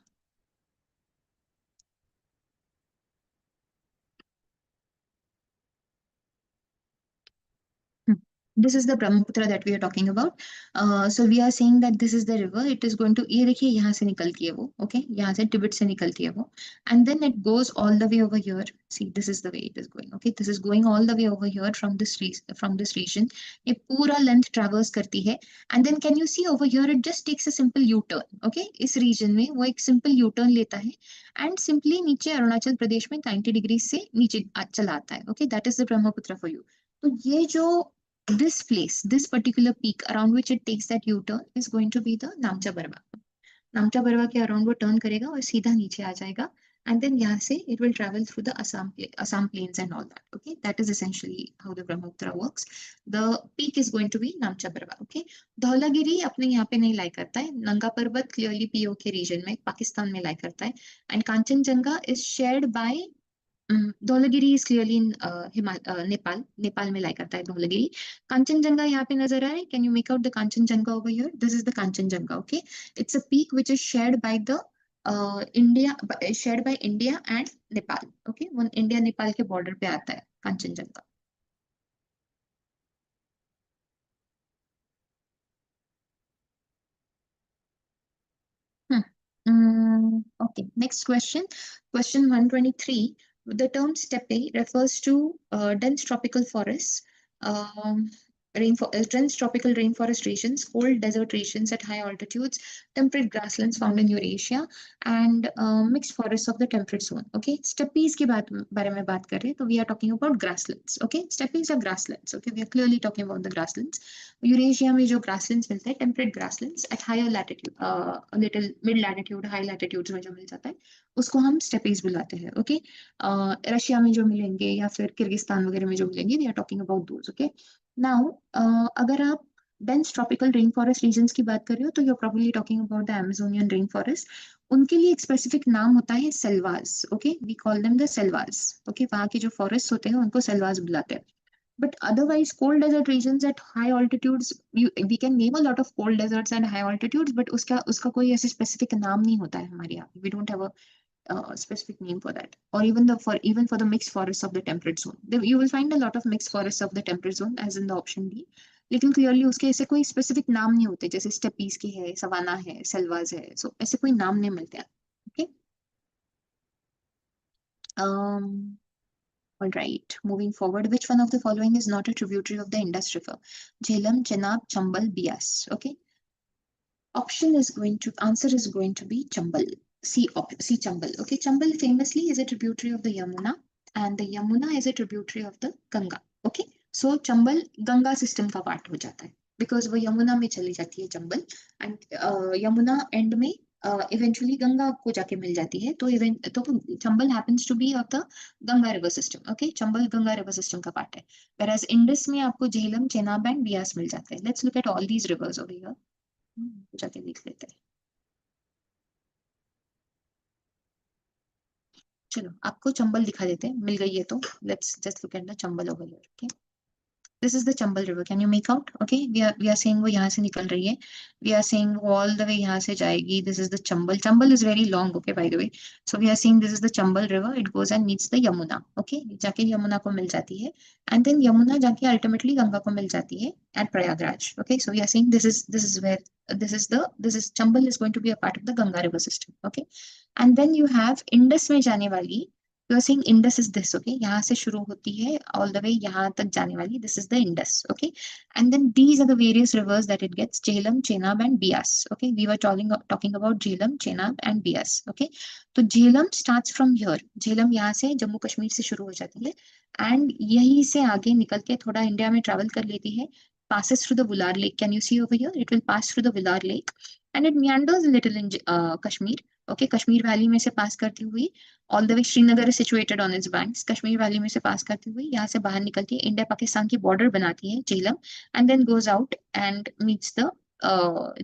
Hmm. This is the Brahmaputra that we are talking about. So we are saying that this is the river. It is going to, ये देखिए यहाँ से निकलती है वो, okay? यहाँ से तिब्बत से निकलती है वो, and then it goes all the way over here. See, this is the way it is going. Okay, this is going all the way over here from this region. ये पूरा length traverse करती है, and then can you see over here? It just takes a simple U-turn. Okay, इस region में वो एक simple U-turn लेता है, and simply नीचे अरुणाचल प्रदेश में 90 डिग्री से नीचे चला आता है. Okay, that is the Brahmaputra for you. तो ये जो this place, this particular peak around which it takes that U-turn is going to be the Namcha Barwa. Namcha Barwa के around वो turn करेगा और सीधा नीचे आ जाएगा, and then यहाँ से it will travel through the Assam plains and all that. Okay, that is essentially how the Brahmaputra works. The peak is going to be Namcha Barwa. Okay, Dhaulagiri अपने यहाँ पे नहीं लाई करता है. नंगा पर्वत clearly POK region में पाकिस्तान में लाई करता है, and Kanchenjunga is shared by Dhaulagiri is clearly in Nepal. Nepal में लाई करता है धौलागिरी. कांचनजंगा यहाँ पे नजर आ रहा है. Can you make out the Kanchenjunga over here? This is the Kanchenjunga. Okay, it's a peak which is shared by the India, shared by India and Nepal. Okay, वो India Nepal के बॉर्डर पे आता है Kanchenjunga. Hmm. Okay, next question. Question 123. The term steppe refers to dense tropical forests, um, dense tropical rainforest regions, cold desert regions at high altitudes, temperate grasslands found in Eurasia, and mixed forests of the temperate zone. Okay, steppes के बारे में बात करें तो we are talking about grasslands. Okay, steppes are grasslands. Okay, we are clearly talking about the grasslands. Eurasia में जो grasslands मिलते हैं, temperate grasslands at higher latitude, little mid latitude, high latitudes में जो मिल जाता है उसको हम स्टेपीज बुलाते हैं. ओके, रशिया में जो मिलेंगे या फिर किर्गिस्तान वगैरह में जो मिलेंगे, we are talking about those. Okay, now अगर आप dense tropical rain forest regions की बात कर रहे हो तो you are probably talking about the Amazonian rain forest. उनके लिए एक स्पेसिफिक नाम होता है selvas. Okay, we call them the selvas. Okay, वहाँ के जो फॉरेस्ट होते हैं उनको सेल्वास बुलाते हैं. But otherwise, cold desert regions at high altitudes, we can name a lot of cold deserts and high altitudes, but उसका कोई ऐसे specific नाम नहीं होता है हमारे यहाँ. We don't have a specific name for that. Or even for the mixed forests of the temperate zone, you will find a lot of mixed forests of the temperate zone as in the option D. लेकिन clearly उसके ऐसे कोई specific नाम नहीं होते, जैसे steppes के है, सवाना है, सेल्वाज है, so ऐसे कोई नाम नहीं मिलते हैं. Okay. Um, All right, moving forward, which one of the following is not a tributary of the Indus River? Jhelum, Chenab, Chambal, Bias. Okay. Answer is going to be Chambal. C Chambal. Okay, Chambal famously is a tributary of the Yamuna, and the Yamuna is a tributary of the Ganga. Okay, so Chambal Ganga system का part हो जाता है, because वो यमुना में चली जाती है Chambal, and Yamuna end में eventually गंगा को जाके मिल जाती है. तो Chambal happens to be of the Ganga river system. Okay, Chambal Ganga river system का part है, whereas इंडस में आपको झेलम, चेनाब एंड बियास मिल जाता है. Let's look at all these rivers over here. जाके देख लेते हैं. चलो आपको चंबल दिखा देते हैं, मिल गई है तो let's just look at the Chambal over here. Okay, this is the Chambal river. Can you make out? Okay, we are saying वो यहाँ से निकल रही है. वी आर सेइंग वो ऑल द वे यहाँ से जाएगी. This is the Chambal. Chambal is very long. Okay, by the way, so we are saying this is the Chambal river. It goes and meets the Yamuna. Okay, जाके यमुना को मिल जाती है, एंड देन यमुना जाके अल्टीमेटली गंगा को मिल जाती है at Prayagraj. Okay, so we are saying this is where this is Chambal is going to be a part of the Ganga river system. Okay, and then you have Indus में जाने वाली. You are saying Indus is this. Okay, यहाँ से शुरू होती है all the way यहाँ तक जाने वाली. This is the Indus. Okay, and then these are the various rivers that it gets: Jhelum, Chenab, and Bias. Okay, we were talking about Jhelum, Chenab, and Bias. Okay, तो Jhelum starts from here. Jhelum यहाँ से जम्मू कश्मीर से शुरू हो जाती है, and यहीं से आगे निकल के थोड़ा इंडिया में travel कर लेती है. Passes through the Vular Lake. Can you see over here? It will pass through the Vular Lake. and it meanders a little in Kashmir. Okay, Kashmir Valley में से पास करती हुई all the way Srinagar is situated on its banks. Kashmir Valley में से पास करती हुई यहाँ से बाहर निकलती है, इंडिया पाकिस्तान की बॉर्डर बनाती है Jhelum, and then goes out and meets the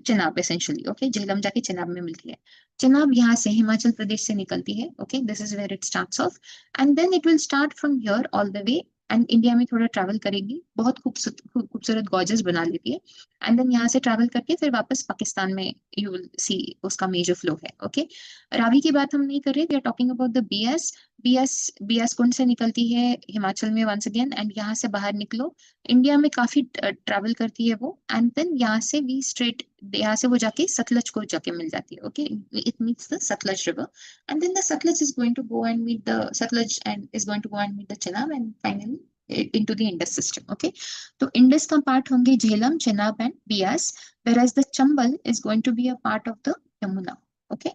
Chenab essentially. Okay, Jhelum जाके चिनाब में मिलती है. चिनाब यहाँ से हिमाचल प्रदेश से निकलती है. Okay, this is where it starts off, and then it will start from here all the way and India में थोड़ा ट्रैवल करेगी, बहुत खूबसूरत गॉर्जेस बना लेती है, एंड देन यहाँ से ट्रैवल करके फिर वापस पाकिस्तान में यू विल सी उसका मेजर फ्लो है. ओके, रावी की बात हम नहीं कर रहे, we are talking about the Beas. Beas Kund से निकलती है हिमाचल में वंस अगेन, एंड यहाँ से बाहर निकलो, इंडिया में काफी ट्रैवल करती है वो, एंड देन यहाँ से वी स्ट्रेट, यहाँ से वो जाके सतलज को जाके मिल जाती है. Okay, it meets the Sutlej river, and then the Satluj is going to go and meet the Satluj and is going to go and meet the Chenab and finally into the Indus system. Okay, so Indus का part होंगे Jhelum, Chenab and Bias, whereas the Chambal is going to be a part of the Yamuna. Okay,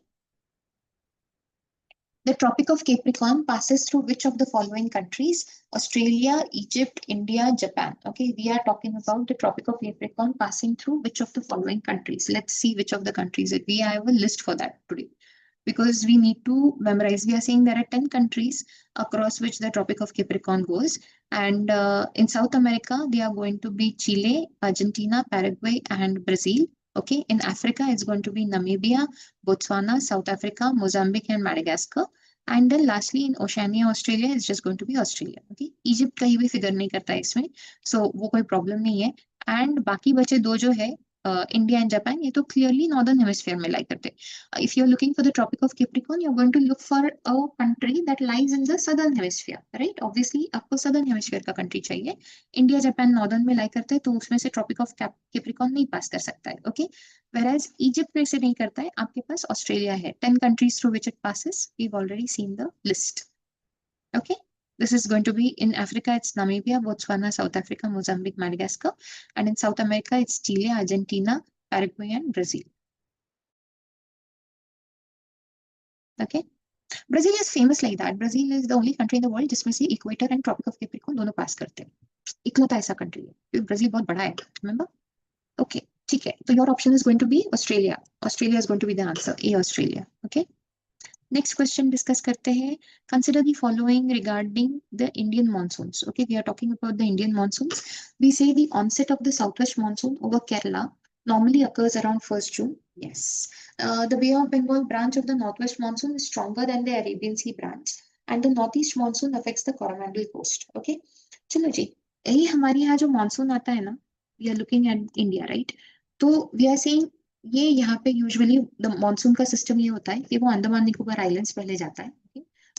the Tropic of Capricorn passes through which of the following countries? Australia, Egypt, India, Japan. Okay, we are talking about the Tropic of Capricorn passing through which of the following countries. Let's see which of the countries. We have a list for that today, because we need to memorize. We are saying there are 10 countries across which the Tropic of Capricorn goes. And in South America, they are going to be Chile, Argentina, Paraguay, and Brazil. Okay, in Africa, it's going to be Namibia, Botswana, South Africa, Mozambique, and Madagascar. And then lastly, in Oceania, Australia, it's just going to be Australia. Okay, Egypt कहीं भी figure नहीं करता है इसमें, so वो कोई problem नहीं है. एंड बाकी बचे दो जो है इंडिया एंड जापान, ये तो क्लियरली नॉर्दर्न हेमिस्फीयर में लाई करते हैं. If you're looking for the Tropic of Capricorn, you're going to look for a country that lies in the southern hemisphere, right? Obviously, आपको southern hemisphere का country चाहिए. India Japan northern में लाई करते हैं, तो उसमें से Tropic of Capricorn नहीं पास कर सकता है. ओके, whereas इजिप्ट में से नहीं करता है, आपके पास ऑस्ट्रेलिया है. 10 countries through which it passes. We've already seen the list. Okay, this is going to be in Africa, it's Namibia, Botswana, South Africa, Mozambique, Madagascar, and in South America, it's Chile, Argentina, Paraguay, and Brazil. Okay, Brazil is famous like that. Brazil is the only country in the world जिसमें से equator and tropic of Capricorn दोनों pass करते हैं. इकलौता ऐसा country है, क्योंकि Brazil बहुत बड़ा है. रिमेंबर? ओके, ठीक है. तो your option is going to be Australia. Australia is going to be the answer, A Australia. Okay, next question discuss करते हैं. Consider the following regarding the Indian monsoons. Okay, we are talking about the Indian monsoons. We say the onset of the southwest monsoon over Kerala normally occurs around 1st June. Yes. The Bay of Bengal branch of the northwest monsoon is stronger than the Arabian Sea branch, and the northeast monsoon affects the Coromandel coast. Okay. चलो जी, यही हमारे यहाँ जो monsoon आता है ना, we are looking at India, right? तो we are saying ये यहाँ पे यूजुअली द मानसून का सिस्टम ये होता है कि वो अंडमान निकोबार आइलैंड्स पहले जाता है.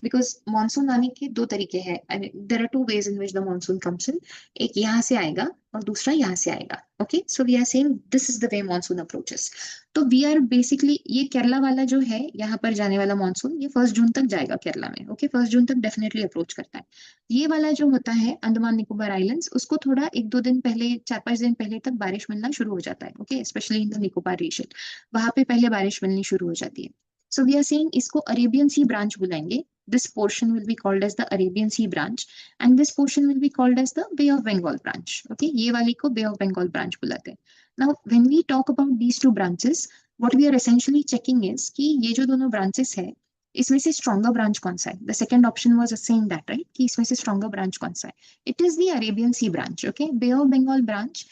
बिकॉज मानसून आने के दो तरीके हैं. There are two ways in which the monsoon comes in. एक यहाँ से आएगा और दूसरा यहाँ से आएगा. Okay, so we are saying this is the way monsoon approaches. तो वी आर बेसिकली, ये केरला वाला जो है यहाँ पर जाने वाला मानसून, ये 1 जून तक जाएगा केरला में. ओके, 1 जून तक डेफिनेटली अप्रोच करता है. ये वाला जो होता है अंडमान निकोबार आइलैंड्स, उसको थोड़ा 1-2 दिन पहले, 4-5 दिन पहले तक बारिश मिलना शुरू हो जाता है. Okay, specially in the Nicobar region, वहां पे पहले बारिश मिलनी शुरू हो जाती है. सो वी आर सेइंग इसको अरेबियन सी ब्रांच बुलाएंगे. This portion will be called as the Arabian Sea branch, and this portion will be called as the Bay of Bengal branch. Okay, ये वाली को Bay of Bengal branch बुलाते हैं. Now, when we talk about these two branches, what we are essentially checking is कि ये जो दोनों branches है, इसमें से stronger branch कौन सा है? The second option was saying that, right? कि इसमें से stronger branch कौन सा है? It is the Arabian Sea branch. Okay, Bay of Bengal branch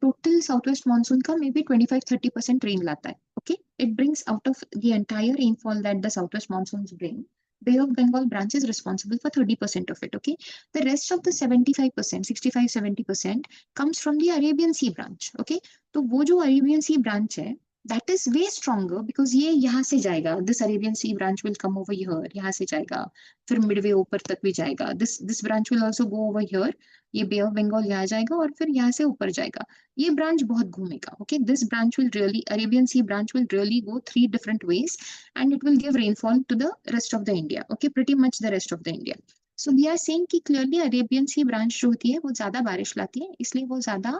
total southwest monsoon का maybe 25-30% rain लाता है. Okay, it brings out of the entire rainfall that the southwest monsoons bring. Bay of Bengal branch is responsible for 30% of it. Okay, the rest of the 75%, 65-70% comes from the Arabian Sea branch. Okay, तो वो जो Arabian Sea branch है, that is way stronger because ये यहाँ से जाएगा. This Arabian Sea branch will come over here, यहाँ से जाएगा, फिर midway ऊपर तक भी जाएगा. This branch will also go over here. ये Bay of Bengal यहाँ जाएगा और फिर यहाँ से ऊपर जाएगा. ये branch बहुत घूमेगा. Okay, this branch will really, Arabian Sea branch will really go 3 different ways, and it will give rainfall to the rest of the India. Okay, pretty much the rest of the India. So we are saying कि clearly Arabian Sea branch जो होती है वो ज्यादा बारिश लाती है, इसलिए वो ज्यादा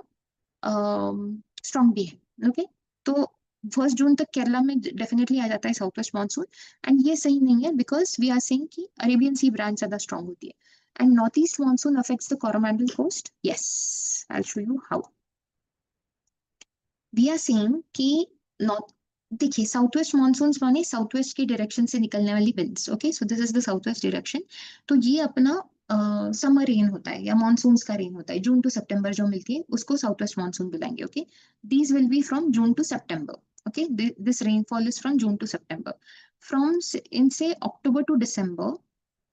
स्ट्रॉन्ग भी है. ओके, तो 1 जून तक केरला में डेफिनेटली आ जाता है साउथ वेस्ट मानसून, एंड ये सही नहीं है बिकॉज वी आर सेइंग कि अरेबियन सी ब्रांच ज्यादा स्ट्रॉन्ग होती है. And north east monsoon affects the Coromandel coast. Yes, I will show you how. We are saying कि नॉर्थ देखिए, साउथ वेस्ट मानसून माने साउथ वेस्ट की डायरेक्शन से निकलने वाली winds. Okay, so this is the south west direction. तो ये अपना समर रेन होता है या मानसून का रेन होता है, जून टू सितंबर जो मिलती है उसको साउथ वेस्ट मानसून बुलाएंगे। Okay, these will be from June to September. Okay, this rainfall is from June to September. From इन से October to December,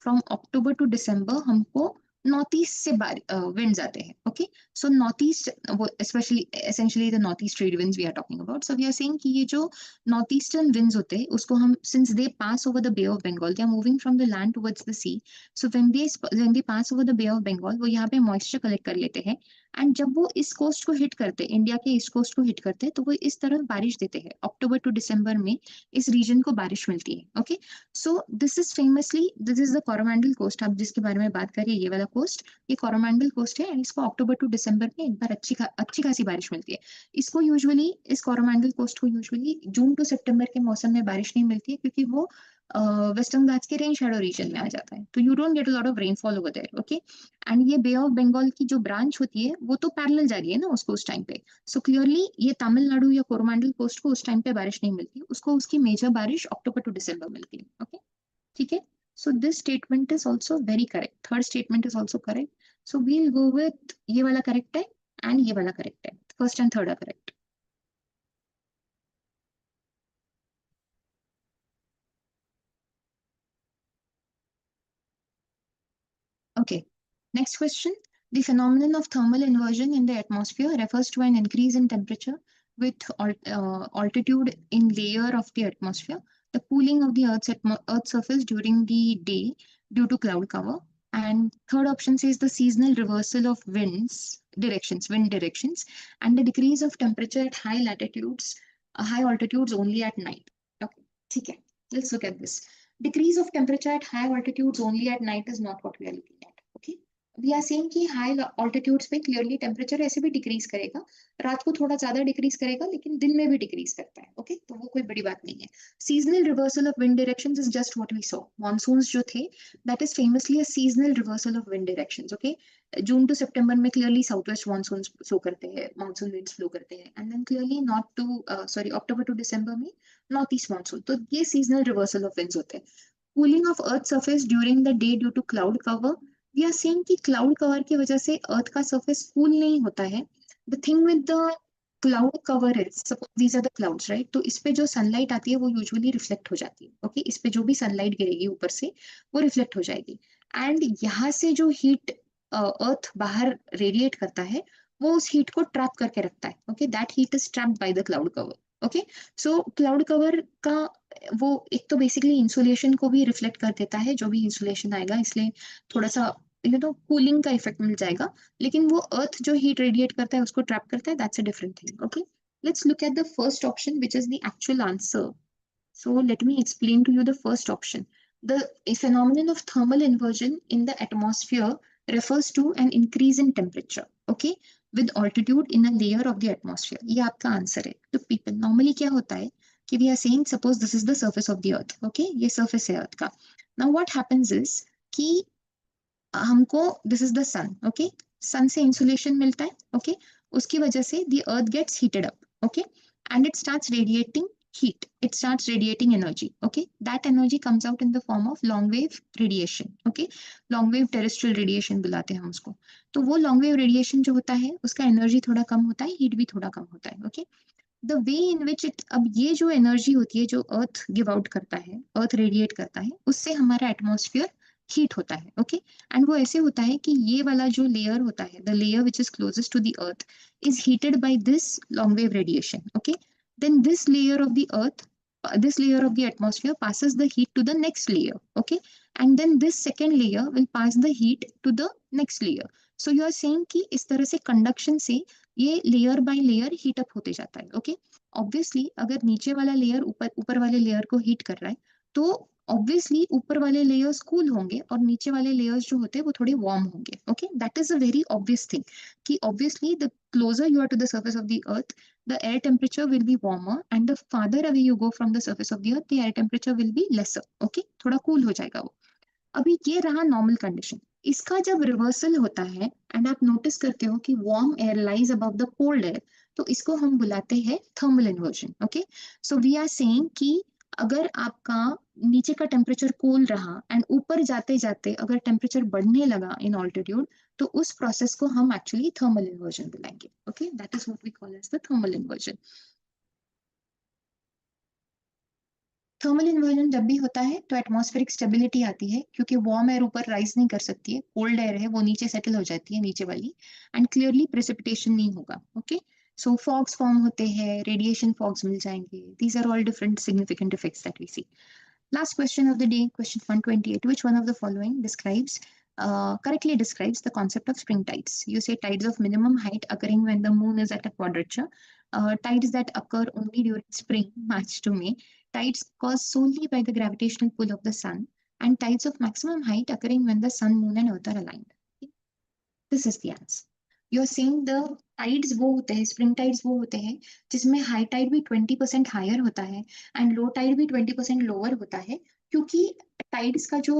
from October to December हमको नॉर्थ ईस्ट से विंड्स आते हैं। Okay, so north east, specially essentially the north east trade winds we are talking about. So we are saying कि ये जो north eastern winds होते हैं उसको हम, since they pass over the bay of Bengal, they are moving from the land towards the sea, so when they pass over the bay of Bengal वो यहाँ पे मॉइस्चर कलेक्ट कर लेते हैं। एंड जब वो इस कोस्ट को हिट करते हैं, इंडिया के इस कोस्ट को हिट करते हैं, तो वो इस तरफ बारिश देते हैं। अक्टूबर टू दिसंबर में इस रीजन को बारिश मिलती है। Okay, so this is the Coromandel coast, आप जिसके बारे में बात करिए, ये वाला कोस्ट, ये कोरोमंडल कोस्ट है। एंड इसको अक्टूबर टू दिसंबर में एक बार अच्छी खासी बारिश मिलती है। इसको यूजुअली, इस कोरोमंडल कोस्ट को यूजुअली जून टू सितंबर के मौसम में बारिश नहीं मिलती है, क्योंकि वो वेस्टर्न घाट्स के रेन शैडो रीजन में आ जाता है, तो you don't get a lot of rainfall over there. Okay, and ये बे ऑफ बंगाल की जो ब्रांच होती है वो तो पैरेलल जा रही है ना उसको उस टाइम पे। सो क्लियरली ये तमिलनाडु या कोरोमंडल कोस्ट को उस टाइम पे बारिश नहीं मिलती, उसको उसकी मेजर बारिश अक्टूबर टू दिसंबर मिलती है। ओके, ठीक है। So this statement is also very correct, third statement is also correct. So we'll go with ये वाला करेक्ट है एंड ये वाला करेक्ट है, first and third are correct. Okay. Next question. The phenomenon of thermal inversion in the atmosphere refers to an increase in temperature with altitude in layer of the atmosphere, the cooling of the Earth's surface during the day due to cloud cover. And third option says the seasonal reversal of wind directions, and the decrease of temperature at high altitudes only at night. Okay, okay. Let's look at this. Decrease of temperature at high altitudes only at night is not what we are looking at. Okay, we are saying कि high altitudes पे clearly temperature ऐसे भी decrease करेगा, रात को थोड़ा ज्यादा decrease करेगा, लेकिन दिन में भी decrease करता है। ओके, तो वो कोई बड़ी बात नहीं है। Seasonal reversal of wind directions is just what we saw. Monsoons जो थे, that is famously a seasonal reversal of wind directions. Okay, June to September में clearly south west monsoon flow करते हैं, मानसून winds फ्लो करते हैं, and then clearly not to sorry October to December में north east monsoon. तो ये seasonal reversal of winds होते हैं। Cooling of earth surface during the day due to cloud cover, we are saying कि cloud cover की वजह से अर्थ का सरफेस कूल नहीं होता है। The thing with the cloud cover is, suppose these are the clouds, right, तो इस पे जो सनलाइट आती है वो यूजुअली रिफ्लेक्ट हो जाती है। ओके, इस पे जो भी सनलाइट गिरेगी ऊपर से वो रिफ्लेक्ट हो जाएगी, एंड यहाँ से जो हीट अर्थ बाहर रेडिएट करता है वो उस हीट को ट्रैप करके रखता है। Okay, that heat is trapped by the cloud cover. Okay, so cloud cover का वो एक तो बेसिकली इंसुलेशन को भी रिफ्लेक्ट कर देता है, जो भी इंसुलेशन आएगा, इसलिए थोड़ा सा कूलिंग का इफेक्ट मिल जाएगा, लेकिन वो अर्थ जो हीट रेडिएट करता है उसको ट्रैप करता है, that's a different thing. Okay, let's look at the first option which is the actual answer. So let me explain to you the first option. The phenomenon of thermal inversion in the atmosphere refers to an increase in temperature, okay, with altitude in a layer of the atmosphere. ये आपका answer है। तो people normally क्या होता है कि we are saying suppose this is the surface of the earth, okay, ये surface है earth का। Now what happens is कि हमको, this is the sun, okay, sun से इंसुलेशन मिलता है। ओके, उसकी वजह से the earth gets heated up. Okay, and it starts radiating heat, it starts radiating energy. Okay, that energy comes out in the form of long wave radiation. Okay, long wave terrestrial radiation बुलाते हैं हम उसको। तो वो long wave radiation जो होता है उसका एनर्जी थोड़ा कम होता है, हीट भी थोड़ा कम होता है। Okay, the way in which it, अब ये जो एनर्जी होती है जो अर्थ गिव आउट करता है, अर्थ रेडिएट करता है, उससे हमारा एटमॉस्फेयर हीट होता है। ओके, एंड वो ऐसे होता है कि ये वाला जो लेयर होता है, the layer which is closest to the earth is heated by this long wave radiation. Okay, then this layer of the atmosphere passes the heat to the next layer. Okay, and then this second layer will pass the heat to the next layer. So you are saying कि इस तरह से conduction से ये layer by layer heat up होते जाता है। Okay, obviously अगर नीचे वाला लेयर ऊपर ऊपर वाले लेयर को हीट कर रहा है, तो ऑब्वियसली ऊपर वाले लेयर्स कूल होंगे और नीचे वाले लेयर्स जो होते हैं वो थोड़े वार्म होंगे। Okay, that is a very obvious thing कि obviously the closer you are to the surface of the earth, the air temperature will be warmer, and the farther away you go from the surface of the earth, the air temperature will be lesser. Okay, थोड़ा cool हो जाएगा वो। अभी ये रहा normal condition. इसका जब reversal होता है एंड आप नोटिस करते हो कि warm air lies above the cold air, तो इसको हम बुलाते हैं thermal inversion. Okay, so we are saying कि अगर आपका नीचे का टेम्परेचर कूल रहा एंड ऊपर जाते जाते अगर टेम्परेचर बढ़ने लगा इन ऑल्टीट्यूड, तो उस प्रोसेस को हम एक्चुअली थर्मल इन्वर्जन बुलाएंगे। Okay, that is what we call as the thermal inversion. Thermal inversion जब भी होता है तो एटमॉस्फेरिक स्टेबिलिटी आती है, क्योंकि वार्म एयर ऊपर राइज नहीं कर सकती है, कोल्ड एयर है वो नीचे सेटल हो जाती है, नीचे वाली, एंड क्लियरली प्रेसिपिटेशन नहीं होगा। ओके, सो फॉग्स फॉर्म होते हैं, रेडिएशन फॉग्स मिल जाएंगे। These are all different significant effects that we see. Last question of the day, question 128. Which one of the following correctly describes the concept of spring tides? You say tides of minimum height occurring when the moon is at a quadrature, tides that occur only during spring, March to May, tides caused solely by the gravitational pull of the sun, and tides of maximum height occurring when the sun, moon, and earth are aligned. This is the answer. You are saying the tides वो होते हैं, spring tides वो होते हैं जिसमें high Tide भी 20% higher होता है एंड लो टाइड भी 20% लोअर होता है, क्योंकि टाइड्स का जो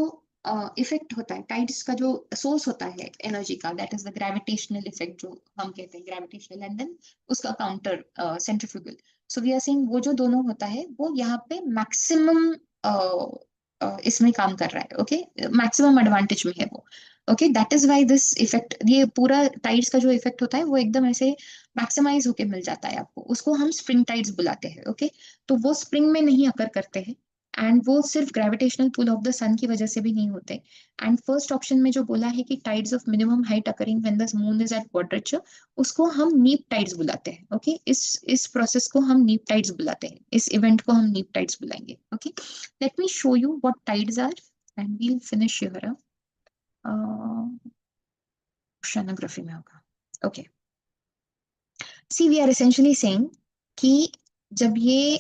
इफेक्ट होता है, टाइड्स का जो सोर्स होता है एनर्जी का, that is the gravitational effect, जो हम कहते हैं ग्रेविटेशनल, एंड देन उसका counter centrifugal. So we are saying वो जो दोनों होता है वो यहाँ पे मैक्सिमम इसमें काम कर रहा है। ओके, मैक्सिमम एडवांटेज में है वो। Okay, that is why this effect, ये पूरा टाइड्स का जो इफेक्ट होता है वो एकदम ऐसे मैक्सिमाइज होके मिल जाता है आपको, उसको हम स्प्रिंग टाइड्स बुलाते हैं। ओके, तो वो स्प्रिंग में नहीं अकर करते हैं एंड वो सिर्फ ग्रेविटेशनल पुल ऑफ द सन की वजह से भी नहीं होते। एंड फर्स्ट ऑप्शन में जो बोला है कि tides of minimum height occurring when the moon is at quadrature, उसको हम नीप टाइड्स बुलाते हैं। ओके, इस प्रोसेस को हम नीप टाइड्स बुलाते हैं, इस इवेंट को हम नीप टाइड्स बुलाएंगे। Okay, let me show you what tides are and we'll finish here. Oceanography में होगा। Okay, see we are essentially saying कि जब ये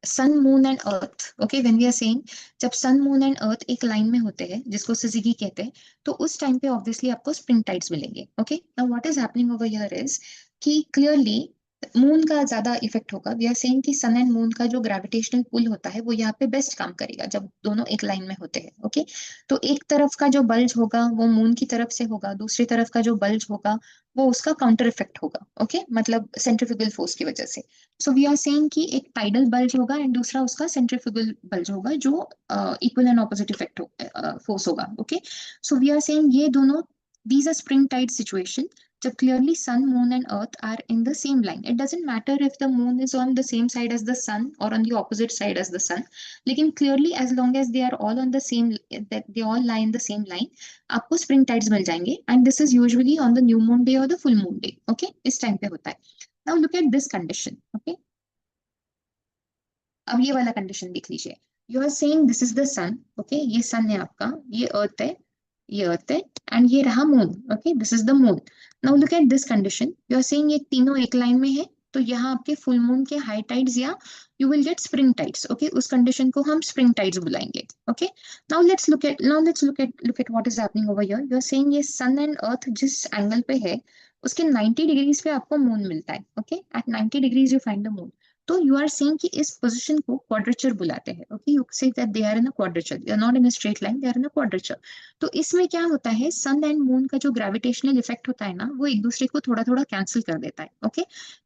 sun, moon and earth, okay, when we are saying जब sun, moon and अर्थ एक line में होते हैं जिसको सिजिगी कहते हैं, तो उस टाइम पे ऑब्वियसली आपको स्प्रिंग टाइड्स मिलेंगे। Okay, now what is happening over here is कि क्लियरली मून का ज्यादा इफेक्ट होगा। वी आर सेइंग कि सन एंड मून का जो ग्रेविटेशनल पुल होता है वो यहाँ पे बेस्ट काम करेगा जब दोनों एक लाइन में होते हैं। ओके, तो एक तरफ का जो बल्ज होगा वो मून की तरफ से होगा, दूसरी तरफ का जो बल्ज होगा वो उसका काउंटर इफेक्ट होगा। ओके, मतलब सेंट्रीफ्यूगल फोर्स की वजह से। सो वी आर सेइंग कि एक टाइडल बल्ज होगा एंड दूसरा उसका सेंट्रीफ्यूगल बल्ज होगा, जो equal and opposite effect force होगा। Okay, so we are saying ये दोनों, these are spring tide situation जब clearly sun, moon and earth are in the same line. It doesn't matter if the moon is on the same side as the sun or on the opposite side as the sun, लेकिन clearly as long as they are all on the same, that they all lie in the same line, आपको spring tides मिल जाएंगे, and this is usually on the new moon day or the full moon day. Okay, इस time पे होता है। Now look at this condition. Okay, अब ये वाला condition देख लीजिए। You are saying this is the sun. Okay, ये सन है आपका, ये अर्थ है, ये अर्थ है, एंड ये रहा moon. Okay, this is the moon. Now look at this condition. You are saying ये तीनों एक लाइन में है, तो यहाँ आपके फुल मून के हाई टाइड्स या you will get spring tides. Okay, उस कंडीशन को हम स्प्रिंग टाइड्स बुलाएंगे। Okay, now let's look at what is happening over here. You are saying ये सन एंड अर्थ जिस एंगल पे है उसके 90 डिग्रीज पे आपको मून मिलता है। Okay, at 90 degrees you find the moon. तो यू आर सेइंग कि इस पोजीशन को क्वाड्रेचर बुलाते हैं। Okay, you say that they are in a quadrature, they are not in a straight line, they are in a quadrature. तो इसमें क्या होता है, सन एंड मून का जो ग्रेविटेशनल इफेक्ट होता है ना, वो एक दूसरे को थोड़ा थोड़ा कैंसिल कर देता है। ओके,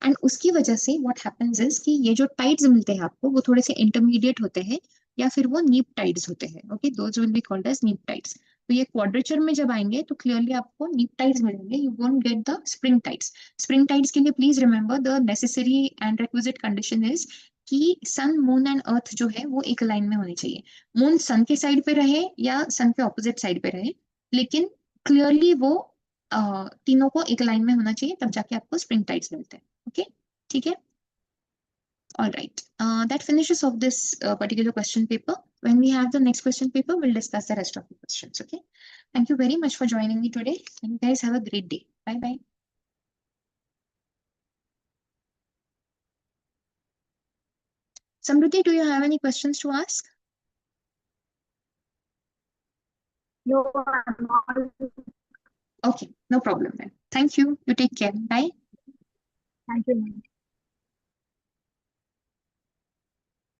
एंड उसकी वजह से व्हाट हैपेंस इज कि ये जो टाइड्स मिलते हैं आपको वो थोड़े से इंटरमीडिएट होते हैं, या फिर वो नीप टाइड्स होते हैं। Okay, those will be called as neap tides. तो ये क्वाड्रेचर में जब आएंगे तो क्लियरली आपको नीप टाइड्स मिलेंगे, you won't get the spring tides. Spring tides के लिए please remember the necessary and requisite condition is कि सन, मून एंड अर्थ जो है वो एक लाइन में होनी चाहिए। मून सन के साइड पे रहे या सन के ऑपोजिट साइड पे रहे, लेकिन क्लियरली वो तीनों को एक लाइन में होना चाहिए, तब जाके आपको स्प्रिंग टाइड्स मिलते हैं। ओके, ठीक है। All right. That finishes off this particular question paper. When we have the next question paper, we'll discuss the rest of the questions. Okay. Thank you very much for joining me today. And you guys have a great day. Bye bye. Samruti, do you have any questions to ask? No, I'm all. Okay, no problem then. Thank you. You take care. Bye. Thank you, ma'am.